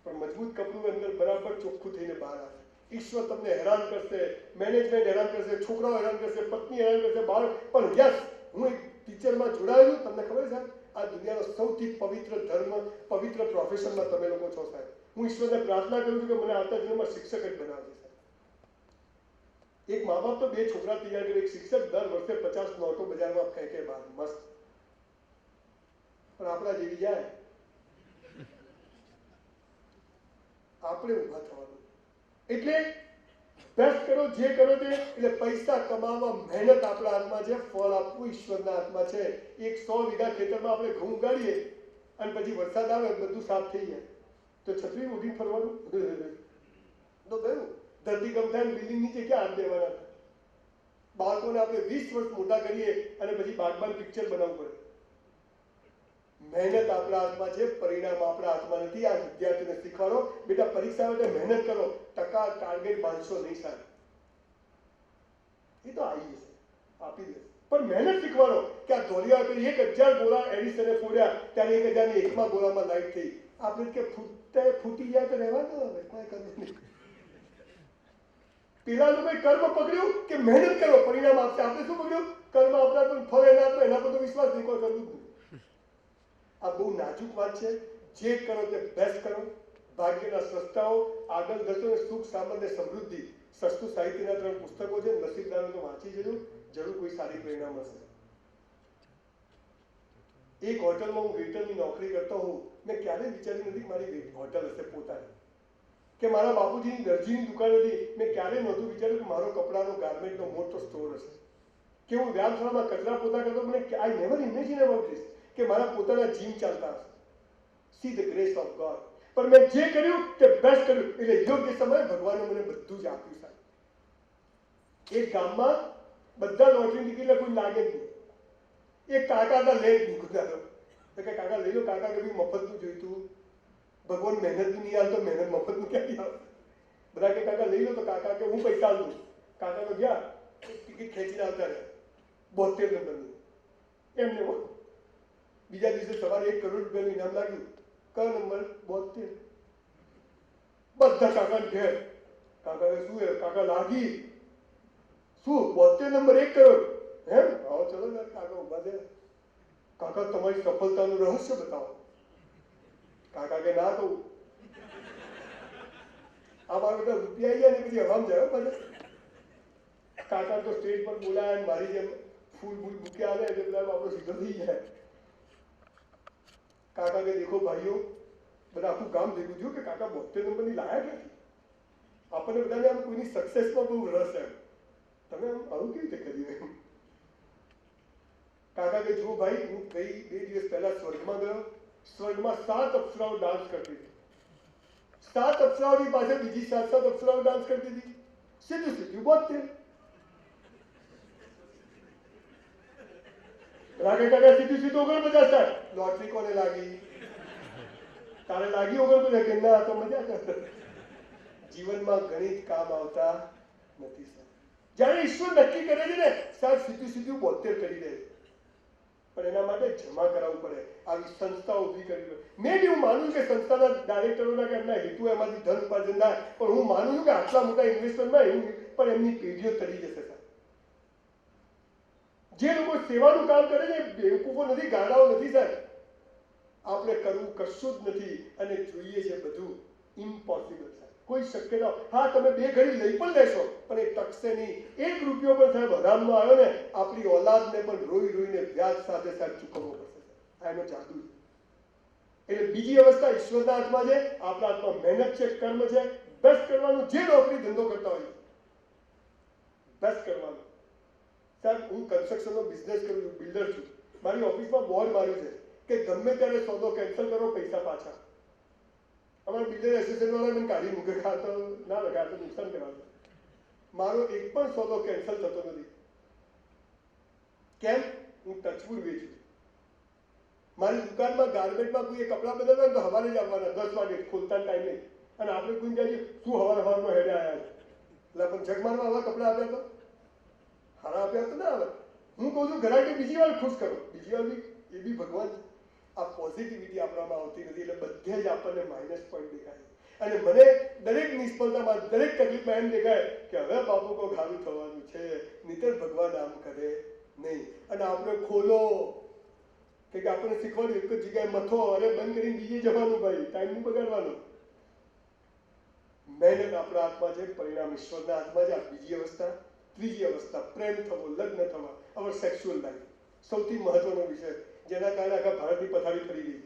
પણ મજબૂત કપડું અંદર બરાબર ચોખ્ખું થઈને બહાર આવે. ઈશ્વર તમને હેરાન કરશે, મેનેજમેન્ટ હેરાન કરશે, છોકરાઓ હેરાન કરશે, પત્ની હેરાન કરશે, બાળક. પણ યસ, હું એક ટીચરમાં જોડાયેલું. તમને ખબર છે આ દુનિયાનો સૌથી પવિત્ર ધર્મ, પવિત્ર પ્રોફેશનમાં તમે લોકો છો સાહેબ. હું ઈશ્વરને પ્રાર્થના કરું છું કે મને આવતા જીવનમાં શિક્ષક જ બનાવજો સાહેબ. એક મા બાપ તો 2 છોકરા તૈયાર કરે, એક શિક્ષક દર વર્ષે 50 નોટો બજારમાં ફેંકે બહાર, મસ્ત. પણ આપણા જેવી જાય, આપણે ઊભા થવાનું. એટલે બેસ્ટ કરો, જે કરો તે. એટલે પૈસા કમાવા મહેનત આપણા હાથમાં છે, ફળ આપવું ઈશ્વરના હાથમાં છે. એક 100 વીઘા ખેતરમાં આપણે ઘઉં ઉગાડીએ અને પછી વરસાદ આવે બધું સાફ થઈ જાય તો છત્રી ઉઠી ફરવાનું તો ગયું. ધરતીકંપ થાય બિલ્ડિંગ નીચે ક્યાં હાથ દેવાના? બાળકોને આપણે 20 વર્ષ મોટા કરીએ અને પછી બાગબાન પિક્ચર બનાવવું પડે. મહેનત આપણા હાથમાં છે, પરિણામ આપણા હાથમાં નથી. આ વિદ્યાર્થીને શીખવાડો, બેટા પરીક્ષા માટે મહેનત કરો, ટકા ટાર્ગેટ બાંધશો નહીં સાહેબ. એ તો આવી જશે, આપી દે. પણ મહેનત શીખવાડો કે આ ધોળિયા 1000 ગોળા એડિસને ફોડ્યા ત્યારે 1001માં ગોળામાં લાઈટ થઈ. આપણે કે ફૂટી જાય તો રહેવા દો, હવે કોઈ કરવું નહીં. પેલા લોકોએ કર્મ પકડ્યું કે મહેનત કરો પરિણામ આપશે. આપણે શું પકડ્યું? કર્મ આપણા તો ફળ એના પર તો વિશ્વાસ નહીં, કોઈ કરવું જ નહીં. આ બહુ નાજુક વાત છે. જે કરો તે બેસ્ટ કરો. ભાગ્યના સંસ્થાઓ આગળ જશો ને સુખ, સામાન્ય, સમૃદ્ધિ. સસ્તું સાહિત્યના 3 પુસ્તકો છે, નસીબદારો તો વાંચી જજો, જરૂર કોઈ સારી પરિણામ હશે. એક હોટલમાં હું વેઇટરની નોકરી કરતો હોઉં. મેં ક્યારેય વિચાર્યું નથી મારી હોટલ હશે પોતાની, કે મારા બાપુજીની દરજીની દુકાન હતી. મેં ક્યારેય નહોતું વિચાર્યું કે મારો કપડાનો ગાર્મેન્ટનો મોટો સ્ટોર હશે, કે હું વ્યાયામશાળામાં કચરા પોતા કરતો. મને I never imagine about this કે મારા પોતાના જીમ ચાલતા હશે. See the grace of God. પણ મેં જે કર્યું તે બેસ્ટ કર્યું. એટલે યોગ્ય સમયે ભગવાને મને બધું જ આપ્યું સાહેબ. એક ગામમાં બધા લોટરી નીકળીને કોઈ લાગે જ નહીં. એક કાકા હતા લે જ નહીં ગુજારો. તો કે કાકા લઈ લો, કાકા કે મફતનું જોઈતું. ભગવાન મહેનતનું નહીં આવતો, મહેનત મફતનું ક્યાંથી આવે? બધા કે કાકા લઈ લો, તો કાકા કે હું પૈસા આલું. કાકા તો ગયા, ટિકિટ ખેંચીને આવતા રહ્યા 72 નંબરની. એમને બીજા દિવસે સવારે 1 કરોડ રૂપિયાનું ઇનામ લાગ્યું. કયો નંબર? 72. બધા કાકાને ઘેર. કાકા શું હે? કાકા લાગી શું? 72 નંબર 1 કરોડ. એમ? હા ચલો યાર. કાકા ઉભા થયા. કાકા તમારી સફળતાનું રહસ્ય બતાવો. કાકા કે ના કહું. આમાં બધા રૂપિયા આવી જાય ને પછી હવામાં જાય પાછા કાકા તો સ્ટેજ પર બોલાય ને મારી જેમ ફૂલ ફૂલ બુકે આવે એટલે બધા આપણો સીધો થઈ જાય કાકા કે દેખો ભાઈઓ બધા આખું ગામ ભેગું થયું કે કાકા 72 નંબરની લાયક નથી આપણને બધાને આમ કોઈની સક્સેસમાં બહુ રસ એમ તમે આમ આવું કેવી રીતે કર્યું એમ કાકા કે જુઓ ભાઈ હું ગઈ 2 દિવસ પહેલા સ્વર્ગમાં ગયો સ્વર્ગમાં 7 અપ્સરાઓ ડાન્સ કરતી હતી 7 અપ્સરાઓની પાસે બીજી 7 અપ્સરાઓ ડાન્સ કરતી હતી સીધું સીધું 72 રાગે કાકા સીધું સીધું 49 થાય લોટરી કોને લાગી તારે લાગી 49 કે ના તો મજા કરતો જીવનમાં ગણિત કામ આવતા નથી સર જ્યારે ઈશ્વર નક્કી કરે છે ને સાહેબ સીધું સીધું 72 કરી દે પણ એના માટે જમા કરાવવું પડે આવી સંસ્થા ઊભી કરવી પડે મેં બી હું માનું કે સંસ્થાના ડાયરેક્ટરોના કે એમના હેતુ એમાંથી ધન ઉપાર્જન થાય પણ હું માનું છું કે આટલા મોટા ઇન્વેસ્ટમેન્ટમાં એવું પણ એમની પેઢીઓ તરી જશે સર જે લોકો સેવાનું કામ કરે છે બેવકૂફો નથી ગાડાઓ નથી સર આપણે કરવું કશું જ નથી અને જોઈએ છે બધું ઇમ્પોસિબલ છે કોઈ શક્ય ન હા તમે 2 ઘડી લઈ પણ લેશો પણ એ ટકશે નહીં 1 રૂપિયો પણ સાહેબ હરામનો આવ્યો ને આપણી ઓલાદને પણ રોઈ રોઈને વ્યાજ સાથે સાહેબ ચૂકવવો પડશે આ એનો જાદુ એટલે બીજી અવસ્થા ઈશ્વરના હાથમાં છે આપણા હાથમાં મહેનત છે કર્મ છે બેસ્ટ કરવાનું જે નોકરી ધંધો કરતા હોય બેસ્ટ કરવાનું સાહેબ હું કન્સ્ટ્રક્શનનો બિઝનેસ કરું છું બિલ્ડર છું મારી ઓફિસમાં બોર્ડ માર્યું છે કે ગમે ત્યારે સોદો કેન્સલ કરો પૈસા પાછા અમારા બિલ્ડર એસોસિએશન વાળા મને કાઢી મૂકે ખાતો ના લગાડ તો નુકસાન કરાવતો મારો એક પણ સોદો કેન્સલ થતો નથી કેમ હું ટચવુડ વેચું મારી દુકાનમાં ગાર્મેન્ટમાં કોઈ કપડાં બદલવા તો હવારે જ આવવાના 10 વાગે ખોલતા ટાઈમ નહીં અને આપણે કોઈ જઈએ શું હવારમાં હેડે આવ્યા એટલે પણ જગમાનમાં આવા કપડાં આપ્યા તો હારા આપ્યા તો ના આવે હું કહું છું ઘરાકે બીજી વાર ખુશ કરો બીજી વાર બી એ બી ભગવાન આ પોઝિટિવિટી આપણામાં આવતી નથી એટલે બધે જ આપણને માઇનસ પોઈન્ટ દેખાય અને મને દરેક નિષ્ફળતામાં દરેક તકલીફમાં એમ દેખાય કે હવે બાપુ કો ઘારું થવાનું છે નીતર ભગવાન આમ કરે નહીં અને આપણે ખોલો કે આપણને શીખવાડ્યું એક જ જગ્યાએ મથો અરે બંધ કરીને બીજે જવાનું ભાઈ ટાઈમ નહીં બગાડવાનો મહેનત આપણા હાથમાં છે પરિણામ ઈશ્વરના હાથમાં છે આ બીજી અવસ્થા ત્રીજી અવસ્થા પ્રેમ થવો લગ્ન થવા અવર સેક્સ્યુઅલ લાઈફ સૌથી મહત્વનો વિષય જેના કારણે આખા ભારતની પથારી ફરી ગઈ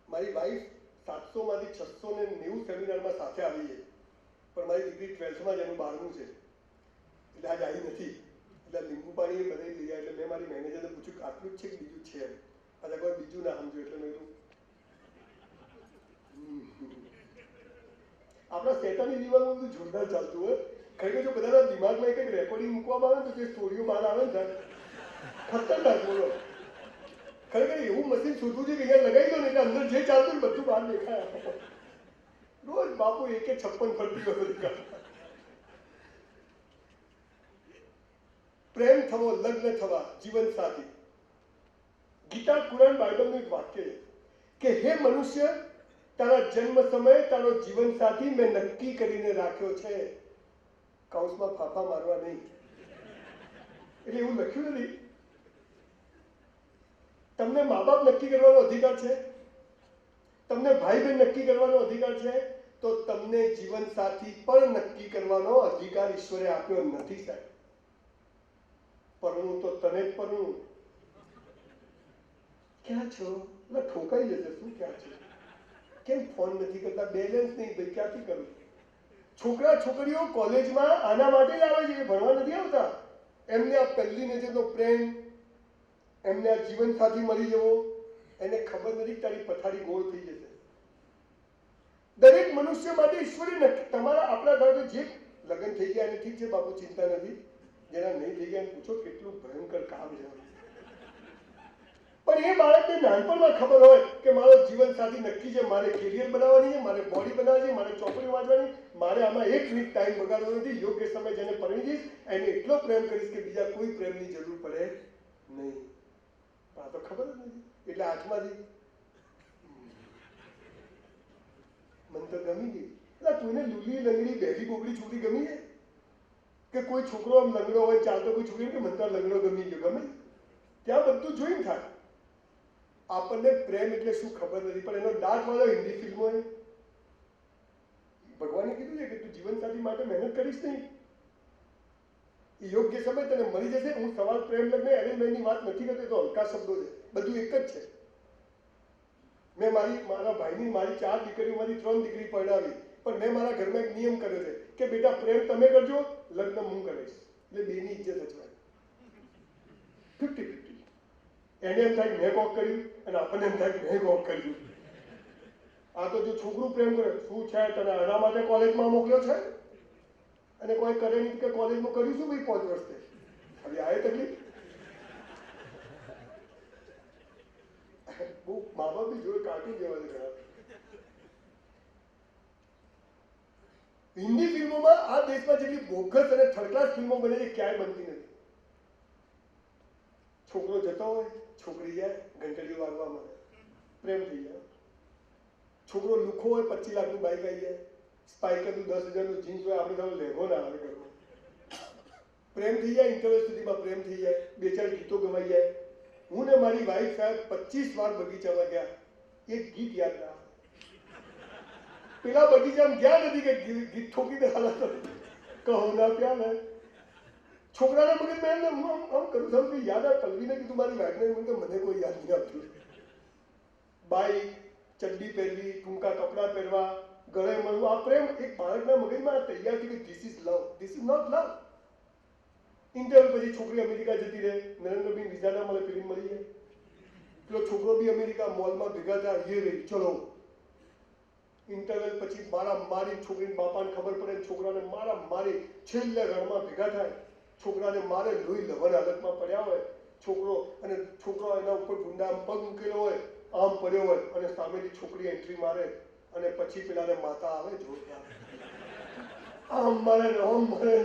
મારી વાઈફ 700 માંથી 690 સેમિનારમાં સાથે આવી છે પણ મારી દીકરી 12થમાં જેનું 12મું છે એટલે આજ આવી નથી એટલે લીંબુ પાણી એ બધે લઈ એટલે મેં મારી મેનેજરને પૂછ્યું આટલું જ છે કે બીજું છે આજે કોઈ બીજું ના સમજો એટલે મેં આપણા શેતાની દિમાગમાં બધું જોરદાર ચાલતું હોય ખરેખર જો બધાના દિમાગમાં એક રેકોર્ડિંગ મૂકવામાં આવે ને તો જે સ્ટોરીઓ બહાર આવે ને ખતરનાક બોલો ખરેખર એવું મશીન શોધવું છે કે અહીંયા લગાવી દો ને એટલે અંદર જે ચાલતું ને બધું બહાર દેખાય રોજ બાપુ 1-56 ફરતી હોય પ્રેમ થવો લગ્ન થવા જીવન સાથી ગીતા કુરાન બાઇબલનું એક વાક્ય છે કે હે મનુષ્ય તારા જન્મ સમયે તારો જીવન સાથી મેં નક્કી કરીને રાખ્યો છે કૌંસમાં ફાફા મારવા નહીં એટલે એવું લખ્યું નથી તમને મા બાપ નક્કી કરવાનો અધિકાર છે તમને ભાઈ બહેન નક્કી કરવાનો અધિકાર છે તો તમને જીવન સાથી પણ નક્કી કરવાનો અધિકાર ઈશ્વરે આપ્યો નથી સાહેબ પરણું તો તને જ પરણું ક્યાં છો એટલે ઠોકાઈ જશે શું ક્યાં છો કેમ ફોન નથી કરતા બેલેન્સ નહીં ભાઈ ક્યાંથી કરું છોકરા છોકરીઓ કોલેજમાં આના માટે જ આવે છે ભણવા નથી આવતા એમને આ પહેલી નજરનો પ્રેમ એમને આ જીવન સાથી મળી જવો એને ખબર નથી તારી પથારી ગોળ થઈ જશે દરેક મનુષ્ય માટે ઈશ્વરે તમારા આપણા ઘરે જે લગ્ન થઈ ગયા એને ઠીક છે બાપુ ચિંતા નથી જેના નહીં થઈ ગયા એને પૂછો કેટલું ભયંકર કામ છે પણ એ બાળકને નાનપણમાં ખબર હોય કે મારો જીવન સાથી નક્કી છે મારે કેરિયર બનાવવાની છે મારે બોડી બનાવવાની છે મારે ચોપડી વાંચવાની મારે આમાં 1 મિનિટ ટાઈમ બગાડવાનો નથી યોગ્ય સમય જેને પરણી જઈશ એને એટલો પ્રેમ કરીશ કે બીજા કોઈ પ્રેમની જરૂર પડે નહીં આ તો ખબર જ નથી એટલે હાથમાંથી મને તો ગમી ગઈ એટલે કોઈને લૂલી લંગડી બેઠી બોગડી છોકરી ગમી છે કે કોઈ છોકરો આમ લંગડો હોય ચાલતો કોઈ છોકરી કે મને તો લંગડો ગમી ગયો ગમે ત્યાં બધું જોઈને થાય. આપણને પ્રેમ એટલે શું ખબર નથી, પણ એનો દાંત વાળો હિન્દી ફિલ્મો ભગવાને કીધું છે કે તું જીવનસાથી માટે મહેનત કરીશ નહીં, યોગ્ય સમય તને મળી જશે. હું સવાલ પ્રેમ લગ્ન એરેન્જમેન્ટની વાત નથી કરતો, તો હલકા શબ્દો છે, બધું એક જ છે. મેં મારા ભાઈની મારી 4 દીકરીઓમાંથી 3 દીકરી પરણાવી, પણ મેં મારા ઘરમાં એક નિયમ કર્યો છે કે બેટા પ્રેમ તમે કરજો, લગ્ન હું કરીશ. એટલે બેની ઇજ્જત હચવાય 50-50. એને એમ થાય મેં કોક કર્યું અને આપણને એમ થાય મેં કોક કર્યું. આ તો જો છોકરું પ્રેમ કરે, શું છે તને આના માટે કોલેજમાં મોકલ્યો છે, અને કોઈ કરે નહીં કે કોલેજમાં કર્યું શું ભાઈ 5 વર્ષથી, હવે આ તકલીફ. બહુ મા બાપ બી જોડે કાર્ટૂન જેવા છે ઘણા. હિન્દી ફિલ્મોમાં આ દેશમાં જેટલી બોગસ અને થર્ડ ક્લાસ ફિલ્મો બને છે ક્યાંય બનતી નથી. છોકરો જતો હોય, છોકરી જાય, ઘંટડીઓ વાગવા મળે, પ્રેમ થઈ જાય. છોકરો લુખો હોય, 25 લાખનું બાઈક આવી જાય, સ્પાઈકરનું 10,000નું જીન્સ હોય, આપણે તો લેવો ના આવે ઘરમાં. પ્રેમ થઈ જાય, ઇન્ટરવ્યુ સુધીમાં પ્રેમ થઈ જાય, 2-4 ગીતો ગવાઈ જાય. હું ને મારી વાઈફ સાહેબ 25 વાર બગીચામાં ગયા, એક ગીત યાદ ના આવે. પેલા બગીચામાં ગયા નથી કે ગીત ઠોકી દે હાલત કહો ના પ્યાર હે. છોકરાના મગજમાં એમ હું આમ કરું છું કે યાદ આવે. પલ્લવીને કીધું મારી વાઈફને, મને કોઈ યાદ નહીં આવતું. બાઈક, ચડ્ડી પહેરવી, ટૂંકા કપડાં પહેરવા, ગળે મળવું, આ પ્રેમ એક બાળકના મગજમાં તૈયાર થઈ કે this is love, this is not love. Interview પછી છોકરી અમેરિકા જતી રહે, નરેન્દ્રભાઈ વિઝા ના મળે, ફિલ્મ મળી જાય. પેલો છોકરો બી અમેરિકા મોલમાં ભેગા થાય, એ રહી ચલો. ઇન્ટરવ્યુ પછી મારા મારી છોકરીને બાપાને ખબર પડે, છોકરાને મારા મારી, છેલ્લે રણમાં ભેગા થાય, છોકરાને મારે, લોહી લવણ હાલતમાં પડ્યા હોય છોકરો, અને છોકરો એના ઉપર ગુંડા પગ મૂકેલો હોય, આમ પડ્યો હોય, અને સામેની છોકરી એન્ટ્રી મારે, અને પછી પેલાને માતા આવે જોરદાર, આમ મારે આમ મારે,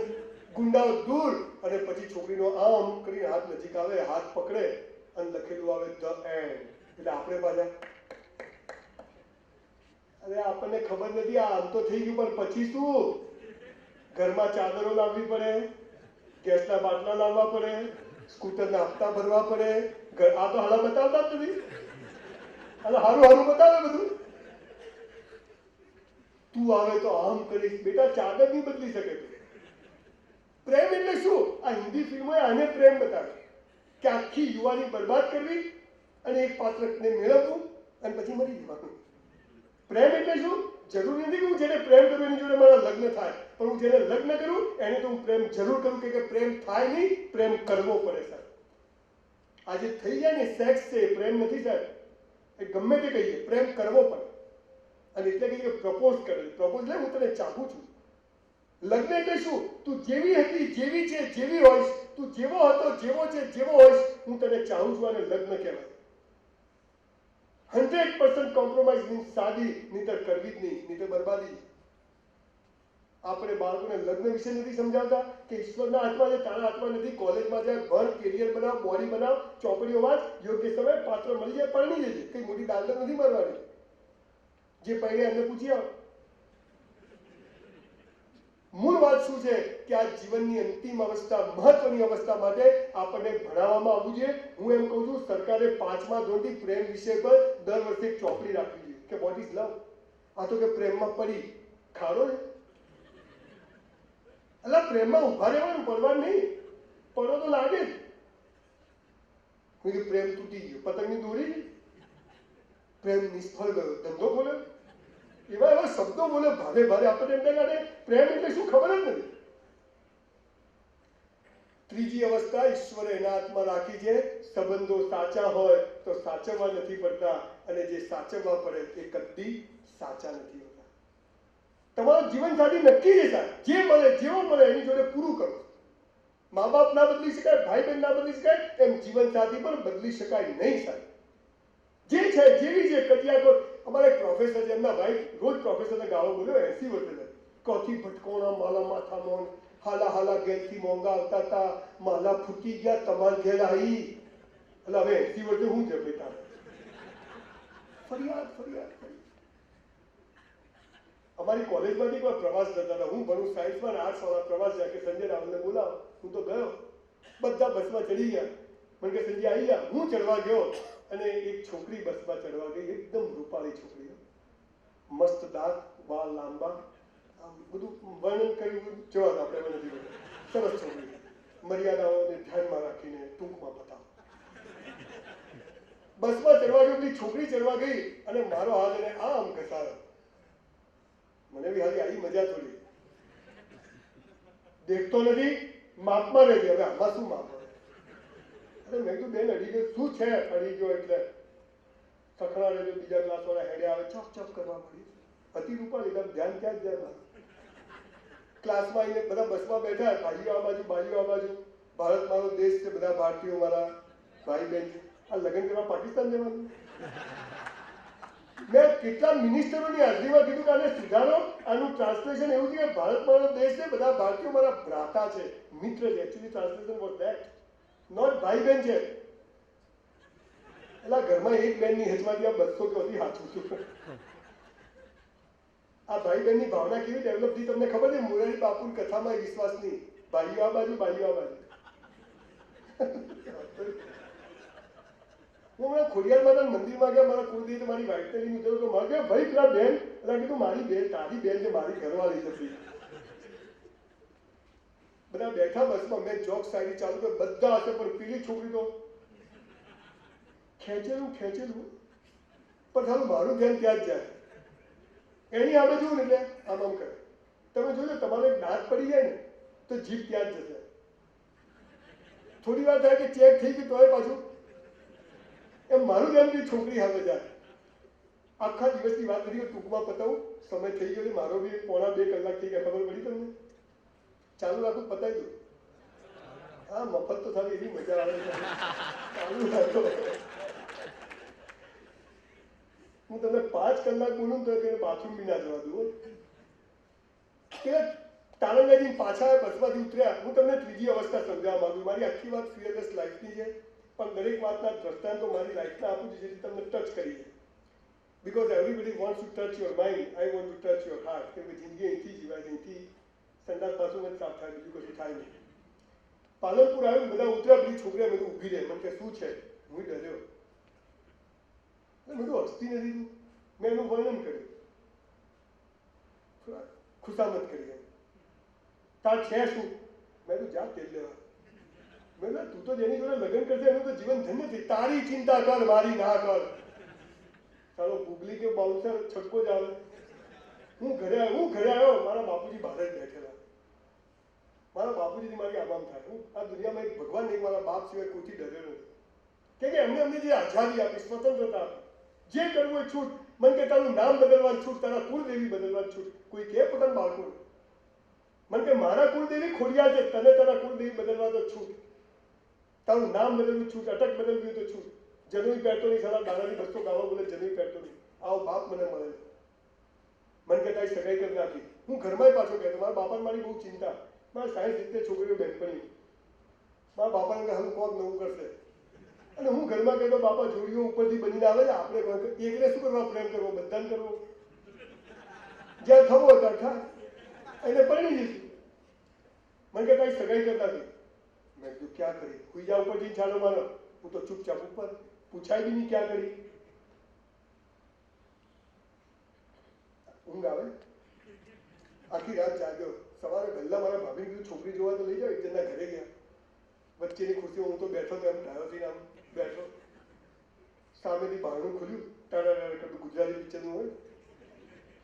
ગુંડાઓ દૂર, અને પછી છોકરીનો આમ કરીને હાથ નજીક આવે, હાથ પકડે અને લખેલું આવે ધ એન્ડ. એટલે આપણે પાછા અરે આપણને ખબર નથી, આ આમ તો થઈ ગયું, પણ પછી શું? ઘરમાં ચાદરો લાવવી પડે, ગેસના બાટલા લાવવા પડે, સ્કૂટરના હપ્તા ભરવા પડે. આ તો હાલા બતાવતા જ નથી, હારું હારું બતાવે બધું. તું આવે તો આમ કરીશ, બેટા ચાદર નહીં બદલી શકે તું. પ્રેમ એટલે શું? આ હિન્દી ફિલ્મોએ આને પ્રેમ બતાવે કે આખી યુવાની બરબાદ કરવી અને એક પાત્રને મેળવવું અને પછી મરી જવાનું. પ્રેમ એટલે શું? જરૂરી નથી કે હું જેને પ્રેમ કરું એની જોડે મારા લગ્ન થાય, પણ હું જેને લગ્ન કરું એને તો હું પ્રેમ જરૂર કરું, કે પ્રેમ થાય નહીં, પ્રેમ કરવો પડે સાહેબ. આજે થઈ જાય ને સેક્સ છે, પ્રેમ નથી સાહેબ. એ ગમે તે કહીએ, પ્રેમ કરવો પડે. અને એટલે કહીએ પ્રપોઝ કરે. પ્રપોઝ એટલે હું તને ચાહું છું. લગ્ન એટલે શું? તું જેવી હતી, જેવી છે, જેવી હોઈશ, તું જેવો હતો, જેવો છે, જેવો હોઈશ, હું તને ચાહું છું, અને લગ્ન કહેવાય. 100% કોમ્પ્રોમાઇઝ મીન્સ શાદી, નહીતર કરવી જ નહીં, નહીતર બરબાદી. આપણે બાળકોને લગ્ન વિશે નથી સમજાવતા કે ઈશ્વરના હાથમાં છે, તારા હાથમાં નથી. કોલેજમાં જાય, ભણ, કેરિયર બનાવ, બોડી બનાવ, ચોપડીઓ વાંચ, યોગ્ય સમય પાત્ર મળી જાય, પરણી જજે. કઈ મોટી દાલત નથી મારવાની. જે પહેરે એમને પૂછી આવ. મૂળ વાત શું છે કે આ જીવનની અંતિમ અવસ્થા, મહત્વની અવસ્થા માટે આપણને ભણાવવામાં આવવું જોઈએ. હું એમ કહું છું, સરકારે 5મા ધોરણથી પ્રેમ વિષય પર દર વર્ષે એક ચોપડી રાખવી જોઈએ કે વોટ ઇઝ લવ. આ તો કે પ્રેમમાં પડી ખાડો ને, એટલે પ્રેમમાં ઉભા રહેવાનું, પડવાનું નહીં. પડો તો લાગે જ. પ્રેમ તૂટી ગયો, પતંગની દોરી, પ્રેમ નિષ્ફળ ગયો, ધંધો ખોલ્યો, એવા એવા શબ્દો બોલે ભારે ભારે. આપણને એમ લાગે પ્રેમ એટલે શું ખબર જ નથી. ત્રીજી અવસ્થા ઈશ્વરે એના હાથમાં રાખી છે. સંબંધો સાચા હોય તો સાચવવા નથી પડતા, અને જે સાચવવા પડે એ કદી સાચા નથી હોતા. તમારું જીવન સાથી નક્કી છે સાહેબ. જે મળે, જેવો મળે એની જોડે પૂરું કરો. મા બાપ ના બદલી શકાય, ભાઈ બહેન ના બદલી શકાય, એમ જીવન સાથી પણ બદલી શકાય નહીં સાહેબ. જે છે, જેવી છે, કટિયા. અમારા એક પ્રોફેસર છે, એમના ભાઈ રોજ પ્રોફેસરને ગાળો બોલ્યો, 80 વર્ષે. કોથી ભટકોણા માલા માથા મોન, હાલા હાલા ઘેરથી મોંઘા આવતા હતા, માલા ફૂટી ગયા, તમાર ઘેર આવી. એટલે હવે 80 વર્ષે હું છે બેટા? ફરિયાદ ફરિયાદ કરી. અમારી કોલેજમાંથી કોઈ પ્રવાસ જતા હતા. હું ભણું સાયન્સમાં, 8 વાળા પ્રવાસ જાય કે સંજય રાવલને બોલાવો. હું તો ગયો. બધા બસમાં ચડી ગયા. મને કે સંજય આવી જા. હું ચડવા ગયો અને એક છોકરી બસમાં ચડવા ગઈ, એકદમ રૂપાળી છોકરી, મસ્ત દાંત, વાળ લાંબા, બધું વર્ણન કર્યું જવા આપણે નથી બોલું. સરસ છોકરી, મર્યાદાઓને ધ્યાનમાં રાખીને ટૂંકમાં બતાવો. બસમાં ચડવા ગયો, પેલી છોકરી ચડવા ગઈ અને મારો હાથ એને આમ ઘસાયો. મને બી હાલી આવી મજા થોડી. દેખતો નથી, માપમાં રહેજે. હવે આમાં શું માપ હોય? અરે મેં કીધું બેન અડી ગયો. શું છે અડી ગયો એટલે? સખણા રહેજો. બીજા ક્લાસ વાળા હેડે આવે, ચપ ચપ કરવા મળી. અતિ રૂપાળી, એટલે ધ્યાન ક્યાં જ જાય. ક્લાસમાં આવીને બધા બસમાં બેઠા, ભાઈઓ આ બાજુ, ભાઈઓ આ બાજુ. ભારત મારો દેશ છે, બધા ભારતીયો મારા ભાઈ બહેન છે. આ લગ્ન કરવા પાકિસ્તાન જવાનું? મેં કેટલા મિનિસ્ટરોની હાજરીમાં કીધું કે આને સુધારો. આનું ટ્રાન્સલેશન એવું છે કે ભારત મારો દેશ છે, બધા ભારતીયો મારા ભ્રાતા છે, મિત્ર છે. Actually translation was that, not ભાઈ બહેન છે. એટલે ઘરમાં એક બહેનની હેજમાંથી આ 200 કે અધી હાચું છું. આ ભાઈ બહેનની ભાવના કેવી ડેવલપ થઈ તમને ખબર છે? મોરારી બાપુની કથામાં વિશ્વાસની, ભાઈઓ આ બાજુ, ભાઈઓ આ બાજુ. હું હમણાં ખોડિયાર માતાના મંદિરમાં ગયા, મારા કુળદેવી મારી વાઈફને લઈને ઉતર્યો તો મારે કહ્યું ભાઈ પેલા બેન, એટલે કીધું મારી બેન, તારી બેન છે, મારી ઘરવાળી નથી. બધા બેઠા બસમાં, મેં જોક શાયરી ચાલુ કરી, બધા હશે, પણ પેલી છોકરી તો ખેંચેલું પણ સારું મારું ધ્યાન ત્યાં જ જાય. એની આપણે જુઓ ને એટલે આમ આમ કરે. તમે જોજો તમારે દાંત પડી જાય ને તો જીભ ત્યાં જ જશે. થોડી વાર થાય કે ચેક થઈ ગયું તોય પાછું એમ મારું ધ્યાન બી છોકરી હાથે જાય. આખા દિવસની વાત કરી ટૂંકમાં પતાવું, સમય થઈ ગયો. મારો બી 1.5-2 કલાક થઈ ગયા. ખબર પડી તમને? ચાલુ રાખું, પતાવી દઉં. હા, મફત તો થાય એવી મજા આવે છે. ચાલુ રાખો. હું તમને 5 કલાક બોલું તો બાથરૂમ બી ના જવા દઉં. કે તારંગાજી પાછા બસમાંથી ઉતર્યા. હું તમને ત્રીજી અવસ્થા સમજાવવા માંગુ. મારી આખી વાત ફિયરલેસ લાઈફની છે, પણ દરેક વાતના દ્રષ્ટાંતો મારી લાઈફના આપું છું જેથી તમને ટચ કરી છે. Because everybody wants to touch your mind, I want to touch your heart. કેમ કે જિંદગી અહીંથી જીવાય, અહીંથી સંદાસ પાછું જ સાફ થાય, બીજું કશું થાય નહીં. પાલનપુર આવ્યું, બધા ઉતર્યા. પેલી છોકરીએ બધું ઊભી રહે. મને કે શું છે? હું ડર્યો. બધું હસતી નથી તું? મેં એનું વર્ણન કર્યું, ખુશામત કરી. તાર છે શું? મેં તું જા તેલ લેવા. મેં તું તો જેની જોડે લગ્ન કરશે એનું તો જીવન ધન્ય છે. તારી ચિંતા કર, મારી ના કર. ચાલો ગુગલી કે બાઉન્સર છટકો જ આવે. હું ઘરે આવ્યો, મારા બાપુજી બહાર જ બેઠેલા. મારા બાપુજીની મારી આમામ થાય. હું આ દુનિયામાં એક ભગવાન નહીં, મારા બાપ સિવાય કોઈથી ડર્યો નથી. કે એમને જે આઝાદી આપી, સ્વતંત્રતા આપી, જે કરવું એ છૂટ. મને કે તારું નામ બદલવાની છૂટ, તારા કુળદેવી બદલવાની છૂટ. કોઈ કે પોતાના બાળકોને. મને કે મારા કુળદેવી ખોડિયાર છે, તને તારા કુળદેવી બદલવા તો છૂટ. તારું નામ બદલવું છૂટ, અટક બદલવી તો છૂટ. જનોઈ પહેરતો નહીં, સારા દાદાની બસ્તો ગાવા બોલે જનોઈ પહેરતો નહીં. આવો બાપ મને મળે. મને કે તારી સગાઈ કરી નાખી. હું ઘરમાં પાછો કહેતો. મારા બાપાને મારી બહુ ચિંતા. મારા 60-70 છોકરીઓ બેનપણી. મારા બાપાને કે હાલું કોક નવું કરશે. અને હું ઘરમાં કહેતો બાપા જોડીઓ ઉપરથી બનીને આવે છે, આપણે એકને શું કરવા પ્રેમ કરવો, બધાને કરવો. જ્યાં થવો હોય ત્યાં થાય, એને પરણી જઈશું. મને કે તારી સગાઈ કરતા હતી. મેં કીધું ક્યાં કરી? કોઈ જા ઉપર જઈને ચાલો મારો. હું તો ચૂપચાપ ઉપર, પૂછાય બી નહીં ક્યાં કરી. ઊંઘ આવે, આખી રાત જાગ્યો. સવારે પહેલા મારા ભાભી કીધું છોકરી જોવા તો લઈ જાઓ. એક જણના ઘરે ગયા. વચ્ચેની ખુરશીમાં હું તો બેઠો તો એમ ડાયો થઈને આમ બેઠો. સામેથી બારણું ખુલ્યું, ટાટા કરતું ગુજરાતી પિક્ચરનું હોય.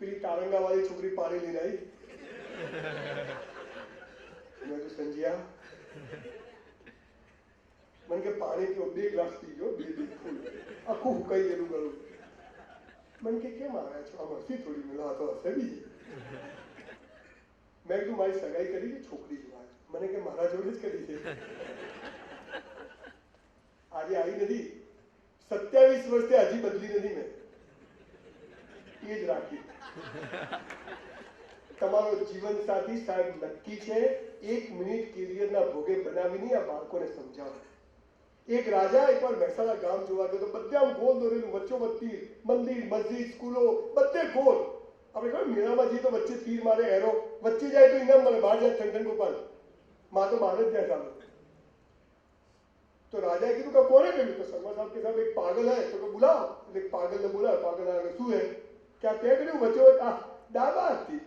પેલી તારંગાવાળી છોકરી પાણી લઈને આવી. મેં તો સંજ્યા, મને કે પાણી પીવો. 2 ગ્લાસ પી ગયો, 2 ફૂલ, આખું હુકાઈ ગયેલું ગળું. મને કે કેમ આવ્યા છો? આમ હસી થોડી મિલા તો હશે બીજી. મેં કીધું મારી સગાઈ કરી કે છોકરી જોવા? મને કે મારા જોડે જ કરી છે. આજે આવી નથી, 27 વર્ષથી હજી બદલી નથી. મેં એ જ રાખી. તમારો જીવન સાથી સાહેબ નક્કી છે. 1 મિનિટ કેરિયરના ભોગે બનાવી નહીં. આ બાળકોને સમજાવો. એક રાજા એકવાર મહેસાણા ગામ જોવા ગયો તો બધે આમ ગોળ દોરેલું, વચ્ચોવચ્ચ તીર, મંદિર, મસ્જિદ, સ્કૂલો, બધે ગોળ. આપણે કહ્યું મેળામાં જઈએ તો વચ્ચે તીર મારે, એરો વચ્ચે જાય તો ઇનામ મળે. બહાર જાય ઠંડન ગોપાલ, માં તો બહાર જ જાય. ચાલો तो राजाए કીધું કે કોને કર્યું? તો શર્મા સાહેબ કે સાહેબ એક પાગલ હે, તો કે बुलाओ. એટલે પાગલને બોલાવ્યો. પાગલ આવે, શું હે? क्या તે કર્યું? વચ્ચે આ ડાબા હતી.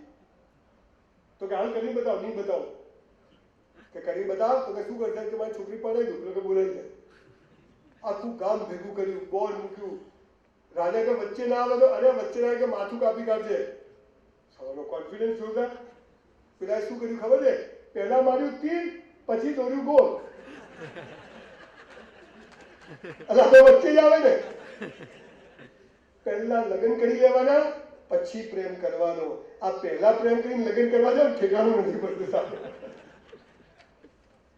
તો કે હાલ કરી બતાવ. નહીં બતાવો કે કરી બતાવ. તો કે શું કરશે? કે મારી છોકરી પડે ગયું. તો કે બોલાઈ જાય. આખું ગામ ભેગું કર્યું, બોર્ડ મૂક્યું. રાજા કે વચ્ચે ના આવે તો અરે વચ્ચે ના કે માથું કાપી કાઢજે. સૌનો કોન્ફિડન્સ જોતા. પેલા શું કર્યું ખબર છે? પહેલા માર્યું તીર, પછી દોર્યું ગોળ. એટલે વચ્ચે જ આવે ને. પહેલા લગ્ન કરી લેવાના, પછી પ્રેમ કરવાનો. આ પહેલા પ્રેમ કરીને લગ્ન કરવા જાવ ઠેકાણું નથી પડતું સાહેબ.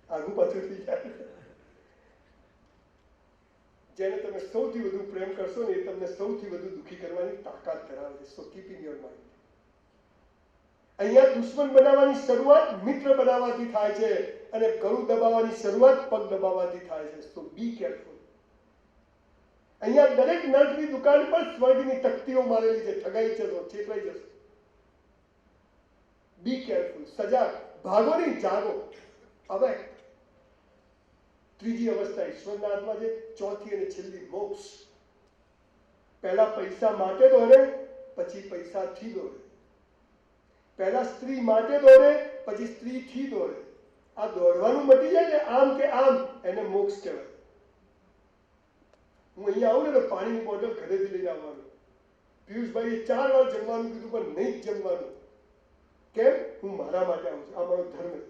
આગું પાછું થઈ જાય. જેને તમે સૌથી વધુ પ્રેમ કરશો ને એ તમને સૌથી વધુ દુઃખી કરવાની તાકાત ધરાવે છે. સો કીપ ઇન યોર માઇન્ડ. અહીંયા દુશ્મન બનાવવાની શરૂઆત મિત્ર બનાવવાથી થાય છે અને ગળું દબાવવાની શરૂઆત પગ દબાવવાથી થાય છે. સો બી કેરફુલ. અહીંયા દરેક નર્કની દુકાન પર સ્વર્ગની તકતીઓ મારેલી છે. ઠગાઈ જશો, છેતરાઈ જશો. Be careful. સજાગ. ભાગો નહીં, જાગો. હવે ત્રીજી અવસ્થા ઈશ્વરના હાથમાં છે. ચોથી અને છેલ્લી મોક્ષ. પહેલા પૈસા માટે દોડે, પછી પૈસાથી દોડે. પહેલા સ્ત્રી માટે દોડે, પછી સ્ત્રીથી દોડે. આ દોડવાનું મટી જાય ને આમ કે આમ, એને મોક્ષ કહેવાય. હું અહીંયા આવું ને તો પાણીની બોટલ ઘરેથી લઈને આવવાનું. પિયુષભાઈએ 4 વાર જમવાનું કીધું પણ નહીં જ જમવાનું. કેમ? હું મારા માટે આવું છું. આ મારો ધર્મ છે.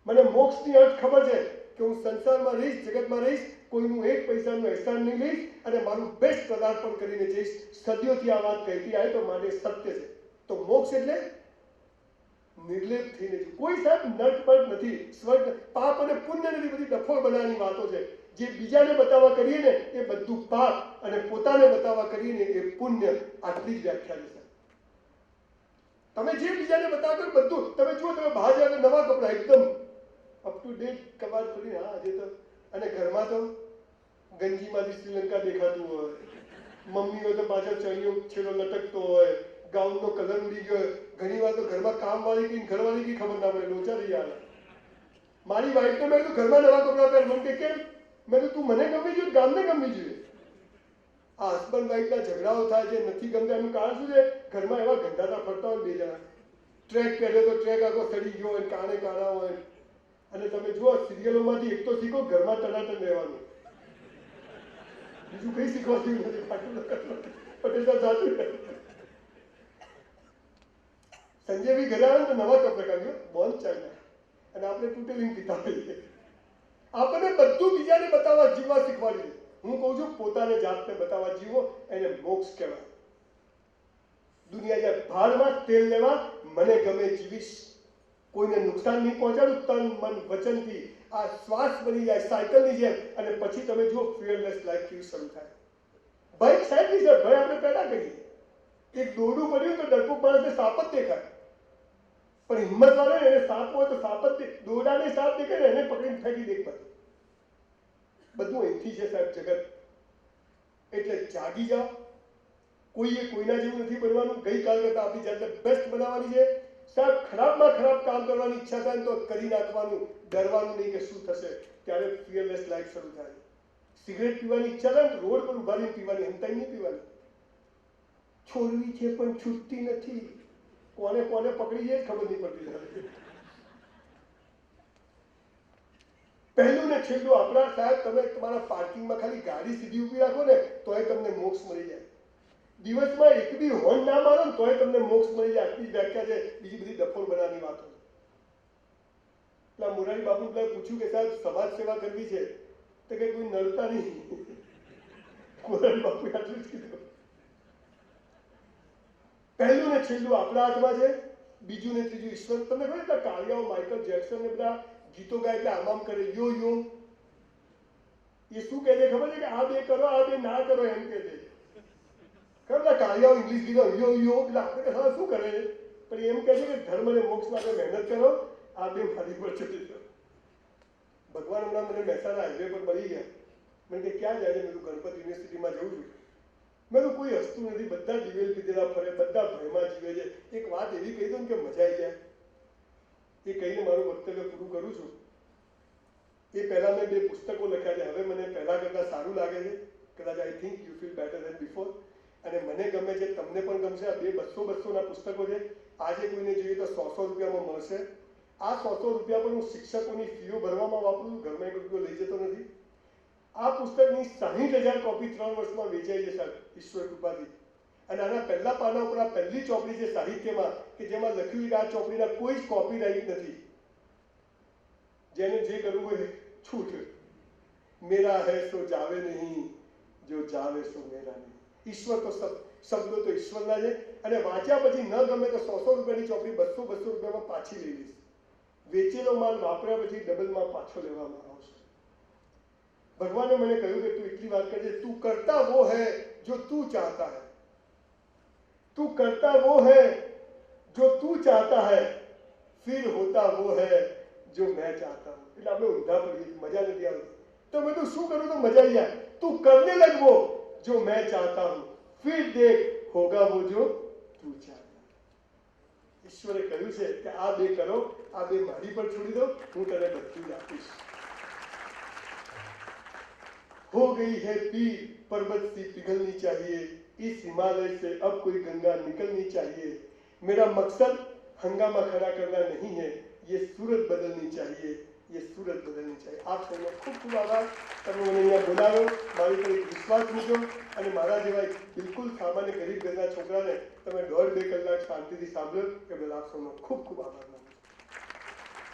મને મોક્ષની અર્થ ખબર છે કે હું સંસારમાં રહીશ, જગતમાં રહીશ, કોઈનું એક પૈસાનું અહેસાન નહીં લઈશ અને મારું બેસ્ટ પદાર્પણ કરીને જઈશ. સદીઓથી આ વાત કહેતી આવે તો માટે સત્ય છે. તો મોક્ષ એટલે નિર્લેપ થઈને કોઈ સાહેબ નટપટ નથી. સ્વર્ગ પાપ અને પુણ્ય નથી. બધી ડફોળ બનાવવાની વાતો છે. જે બીજાને બતાવવા કરીએ ને એ બધું પાપ અને પોતાને બતાવવા કરીએ ને એ પુણ્ય. આટલી જ વ્યાખ્યા છે. તમે જે બીજાને બતાવો બધું તમે જુઓ. તમે બહાર જાવ નવા કપડા એકદમ અપ ટુ ડેટ કબાટ કરીને, હા આજે તો. અને ઘરમાં તો ગંજીમાંથી શ્રીલંકા દેખાતું હોય, મમ્મી હોય તો પાછળ ચણિયો છેડો લટકતો હોય, ગાઉનનો કલર ઉડી ગયો. ઘણી વાર તો ઘરમાં કામવાળી કઈ ઘરવાળી કઈ ખબર ના પડે, લોચા થઈ આવે. મારી વાઈફને મેં કીધું ઘરમાં નવા કપડા પહેર. મને કે કેમ? મેં કીધું તું મને ગમવી જોઈએ, ગામને ગમવી જોઈએ. આ હસબન્ડ વાઈફના ઝઘડાઓ થાય છે, નથી ગમતા. એનું કારણ શું છે? ઘરમાં એવા ગંધાતા ફરતા હોય બે જણા. ટ્રેક પહેર્યો તો ટ્રેક આખો સડી ગયો હોય, કાણે કાણા હોય. અને તમે જુઓ સિરિયલોમાંથી એક તો શીખો, ઘરમાં ટનાટન રહેવાનું. બીજું કઈ શીખવા જેવું નથી. પટેલ સાચું. સંજયભાઈ ઘરે આવે તો નવા કપડા કાઢ્યો, બોલ ચાલ્યા. અને આપણે તૂટેલી પીતા હોઈએ. આપણને બધું બીજાને બતાવવા જીવવા શીખવાડી છે. હું કહું છું પોતાને જાતને બતાવવા જીવો, એને મોક્ષ કહેવાય. દુનિયા જાય ભારમાં તેલ લેવા, મને ગમે જીવીશ, કોઈને નુકસાન નહીં પહોંચાડું, તન મન વચનથી. આ શ્વાસ બની જાય સાયકલની જેમ. અને પછી તમે જુઓ ફિયરલેસ લાઈફ કેવી શરૂ થાય. ભય છે જ નહીં સર. ભય આપણે પેદા કરીએ. એક દોરડું પડ્યું તો ડરપોક માણસને સાપ જ દેખાય, પણ હિંમત વાળે એને સાપ હોય તો સાપ જ દોરડાને સાપ દેખાય ને એને પકડીને ફેંકી દે. બધું અહીંથી છે સાહેબ જગત. એટલે જાગી જાઓ. કોઈએ કોઈના જેવું નથી બનવાનું. ગઈકાલ કરતા આપણી જાતને બેસ્ટ બનાવવાની છે સાહેબ. ખરાબમાં ખરાબ કામ કરવાની ઈચ્છા થાય તો કરી નાખવાનું. ડરવાનું નહીં કે શું થશે. ત્યારે ફિયરલેસ લાઈફ શરૂ થાય. સિગરેટ પીવાની ઈચ્છા થાય તો રોડ પર ઉભા રહીને પીવાની, હંતાઈ નહીં પીવાની. છોડવી છે પણ છૂટતી નથી. કોને કોને પકડી જાય ખબર નહીં પડતી. પહેલું ને છેલ્લું આપણા સાહેબ, તમે તમારા પાર્કિંગમાં ખાલી ગાડી સીધી ઉભી રાખો ને તોય તમને મોક્ષ મળી જાય. દિવસમાં એક બી હોર્ન ના મારો ને તોય તમને મોક્ષ મળી જાય. આટલી વ્યાખ્યા છે. બીજી બધી ડફોળ બનાવવાની વાતો. પેલા મોરારી બાપુ પૂછ્યું કે સાહેબ સમાજ સેવા કરવી છે તો કે કોઈ નડતા નહીં. મોરારી બાપુ આટલું જ કીધું. પહેલું ને છેલ્લું આપણા હાથમાં છે. બીજું ને ત્રીજું ઈશ્વર. તમને ખબર છે કાળિયાઓ માઇકલ જેક્સન ને બધા ગીતો ગાય એટલે આમામ કરે, યો યો. એ શું કહે છે ખબર છે? કે આ બે કરો, આ બે ના કરો, એમ કહે છે. ખબર કાળિયાઓ ઇંગ્લિશ ગીતો યો યો. એટલે આપણે શું કરે છે? પણ એમ કહે છે કે ધર્મ અને મોક્ષ માટે મહેનત કરો, આ બે મારી પર ચડી જાઓ. ભગવાન હમણાં મને મહેસાણા હાઈવે પર મળી ગયા. મને કે ક્યાં જાય છે? મેં ગણપત યુનિવર્સિટીમાં જઉં છું. મેં તો કોઈ હસતું નથી. બધા દિવેલ પીધેલા ફરે, બધા ભયમાં જીવે છે. એક વાત એવી કહી દઉં કે મજા આવી જાય. એ કહીને મારું વક્તવ્ય પૂરું કરું છું. એ પહેલાં મેં 2 પુસ્તકો લખ્યા છે. હવે મને પહેલાં કરતાં સારું લાગે છે. કદાચ I think you feel better than before. અને મને ગમે છે, તમને પણ ગમશે. આ 200-200ના પુસ્તકો છે. આજે કોઈને જોઈએ તો 100 રૂપિયામાં મળશે. આ 100 રૂપિયા પણ હું શિક્ષકોની ફીઓ ભરવામાં વાપરું છું. ઘરમાં 1 રૂપિયો લઈ જતો નથી. આ પુસ્તકની 60,000 કોપી 3 વર્ષમાં વેચાઈ છે સાહેબ, ઈશ્વર કૃપાથી. અને આના પહેલા પાના ઉપર આ પહેલી ચોપડી છે સાહિત્યમાં કે જેમાં લખ્યું છે કે આ ચોપડીના કોઈ જ કોપીરાઇટ નથી. જેને જે કરવું હોય છૂટ. મેરા હૈ સો જાવે નહીં, જો જાવે સો મેરા નહીં. ઈશ્વર તો શબ્દો તો ઈશ્વરના છે. અને વાંચ્યા પછી ન ગમે તો 100 રૂપિયાની ચોપડી 200 રૂપિયામાં પાછી લઈ લઈશ. વેચેલો માલ વાપર્યા પછી ડબલમાં પાછો લેવામાં આવશે. ભગવાને મને કહ્યું કે તું એટલી વાત કરજે, તું કરતા वो है जो तू चाहता है, तू करता वो है जो तू चाहता है, फिर होता वो है जो मैं चाहता हूँ. એટલે આપણે ઊંધા પડીએ, મજા નથી આવતી. તો મેં તું શું કરું તો મજા આવી જાય. તું કરને લગ वो जो मैं चाहता हूँ, फिर देख होगा वो जो तू चाहता है. ઈશ્વરે કહ્યું છે કે આ 2 કરો, આ 2 મારી પર છોડી દો, હું તને બધું જ આપીશ. हो गई है पीर पर्वत सी पिघलनी चाहिए, इस हिमालय से अब कोई गंगा निकलनी चाहिए. मेरा मकसद हंगामा खड़ा करना नहीं है, ये सूरत बदलनी चाहिए, ये सूरत बदलनी चाहिए. आप सबનો ખૂબ ખૂબ આભાર. તમે મને અહીંયા બોલાવ્યો, મારી પર એક વિશ્વાસ મૂક્યો અને મારા જેવા એક બિલકુલ સામાન્ય ગરીબ ઘરના છોકરાને તમે 1.5-2 કલાક શાંતિથી સાંભળ્યો. એ બદલ આપ સૌનો ખૂબ ખૂબ આભાર.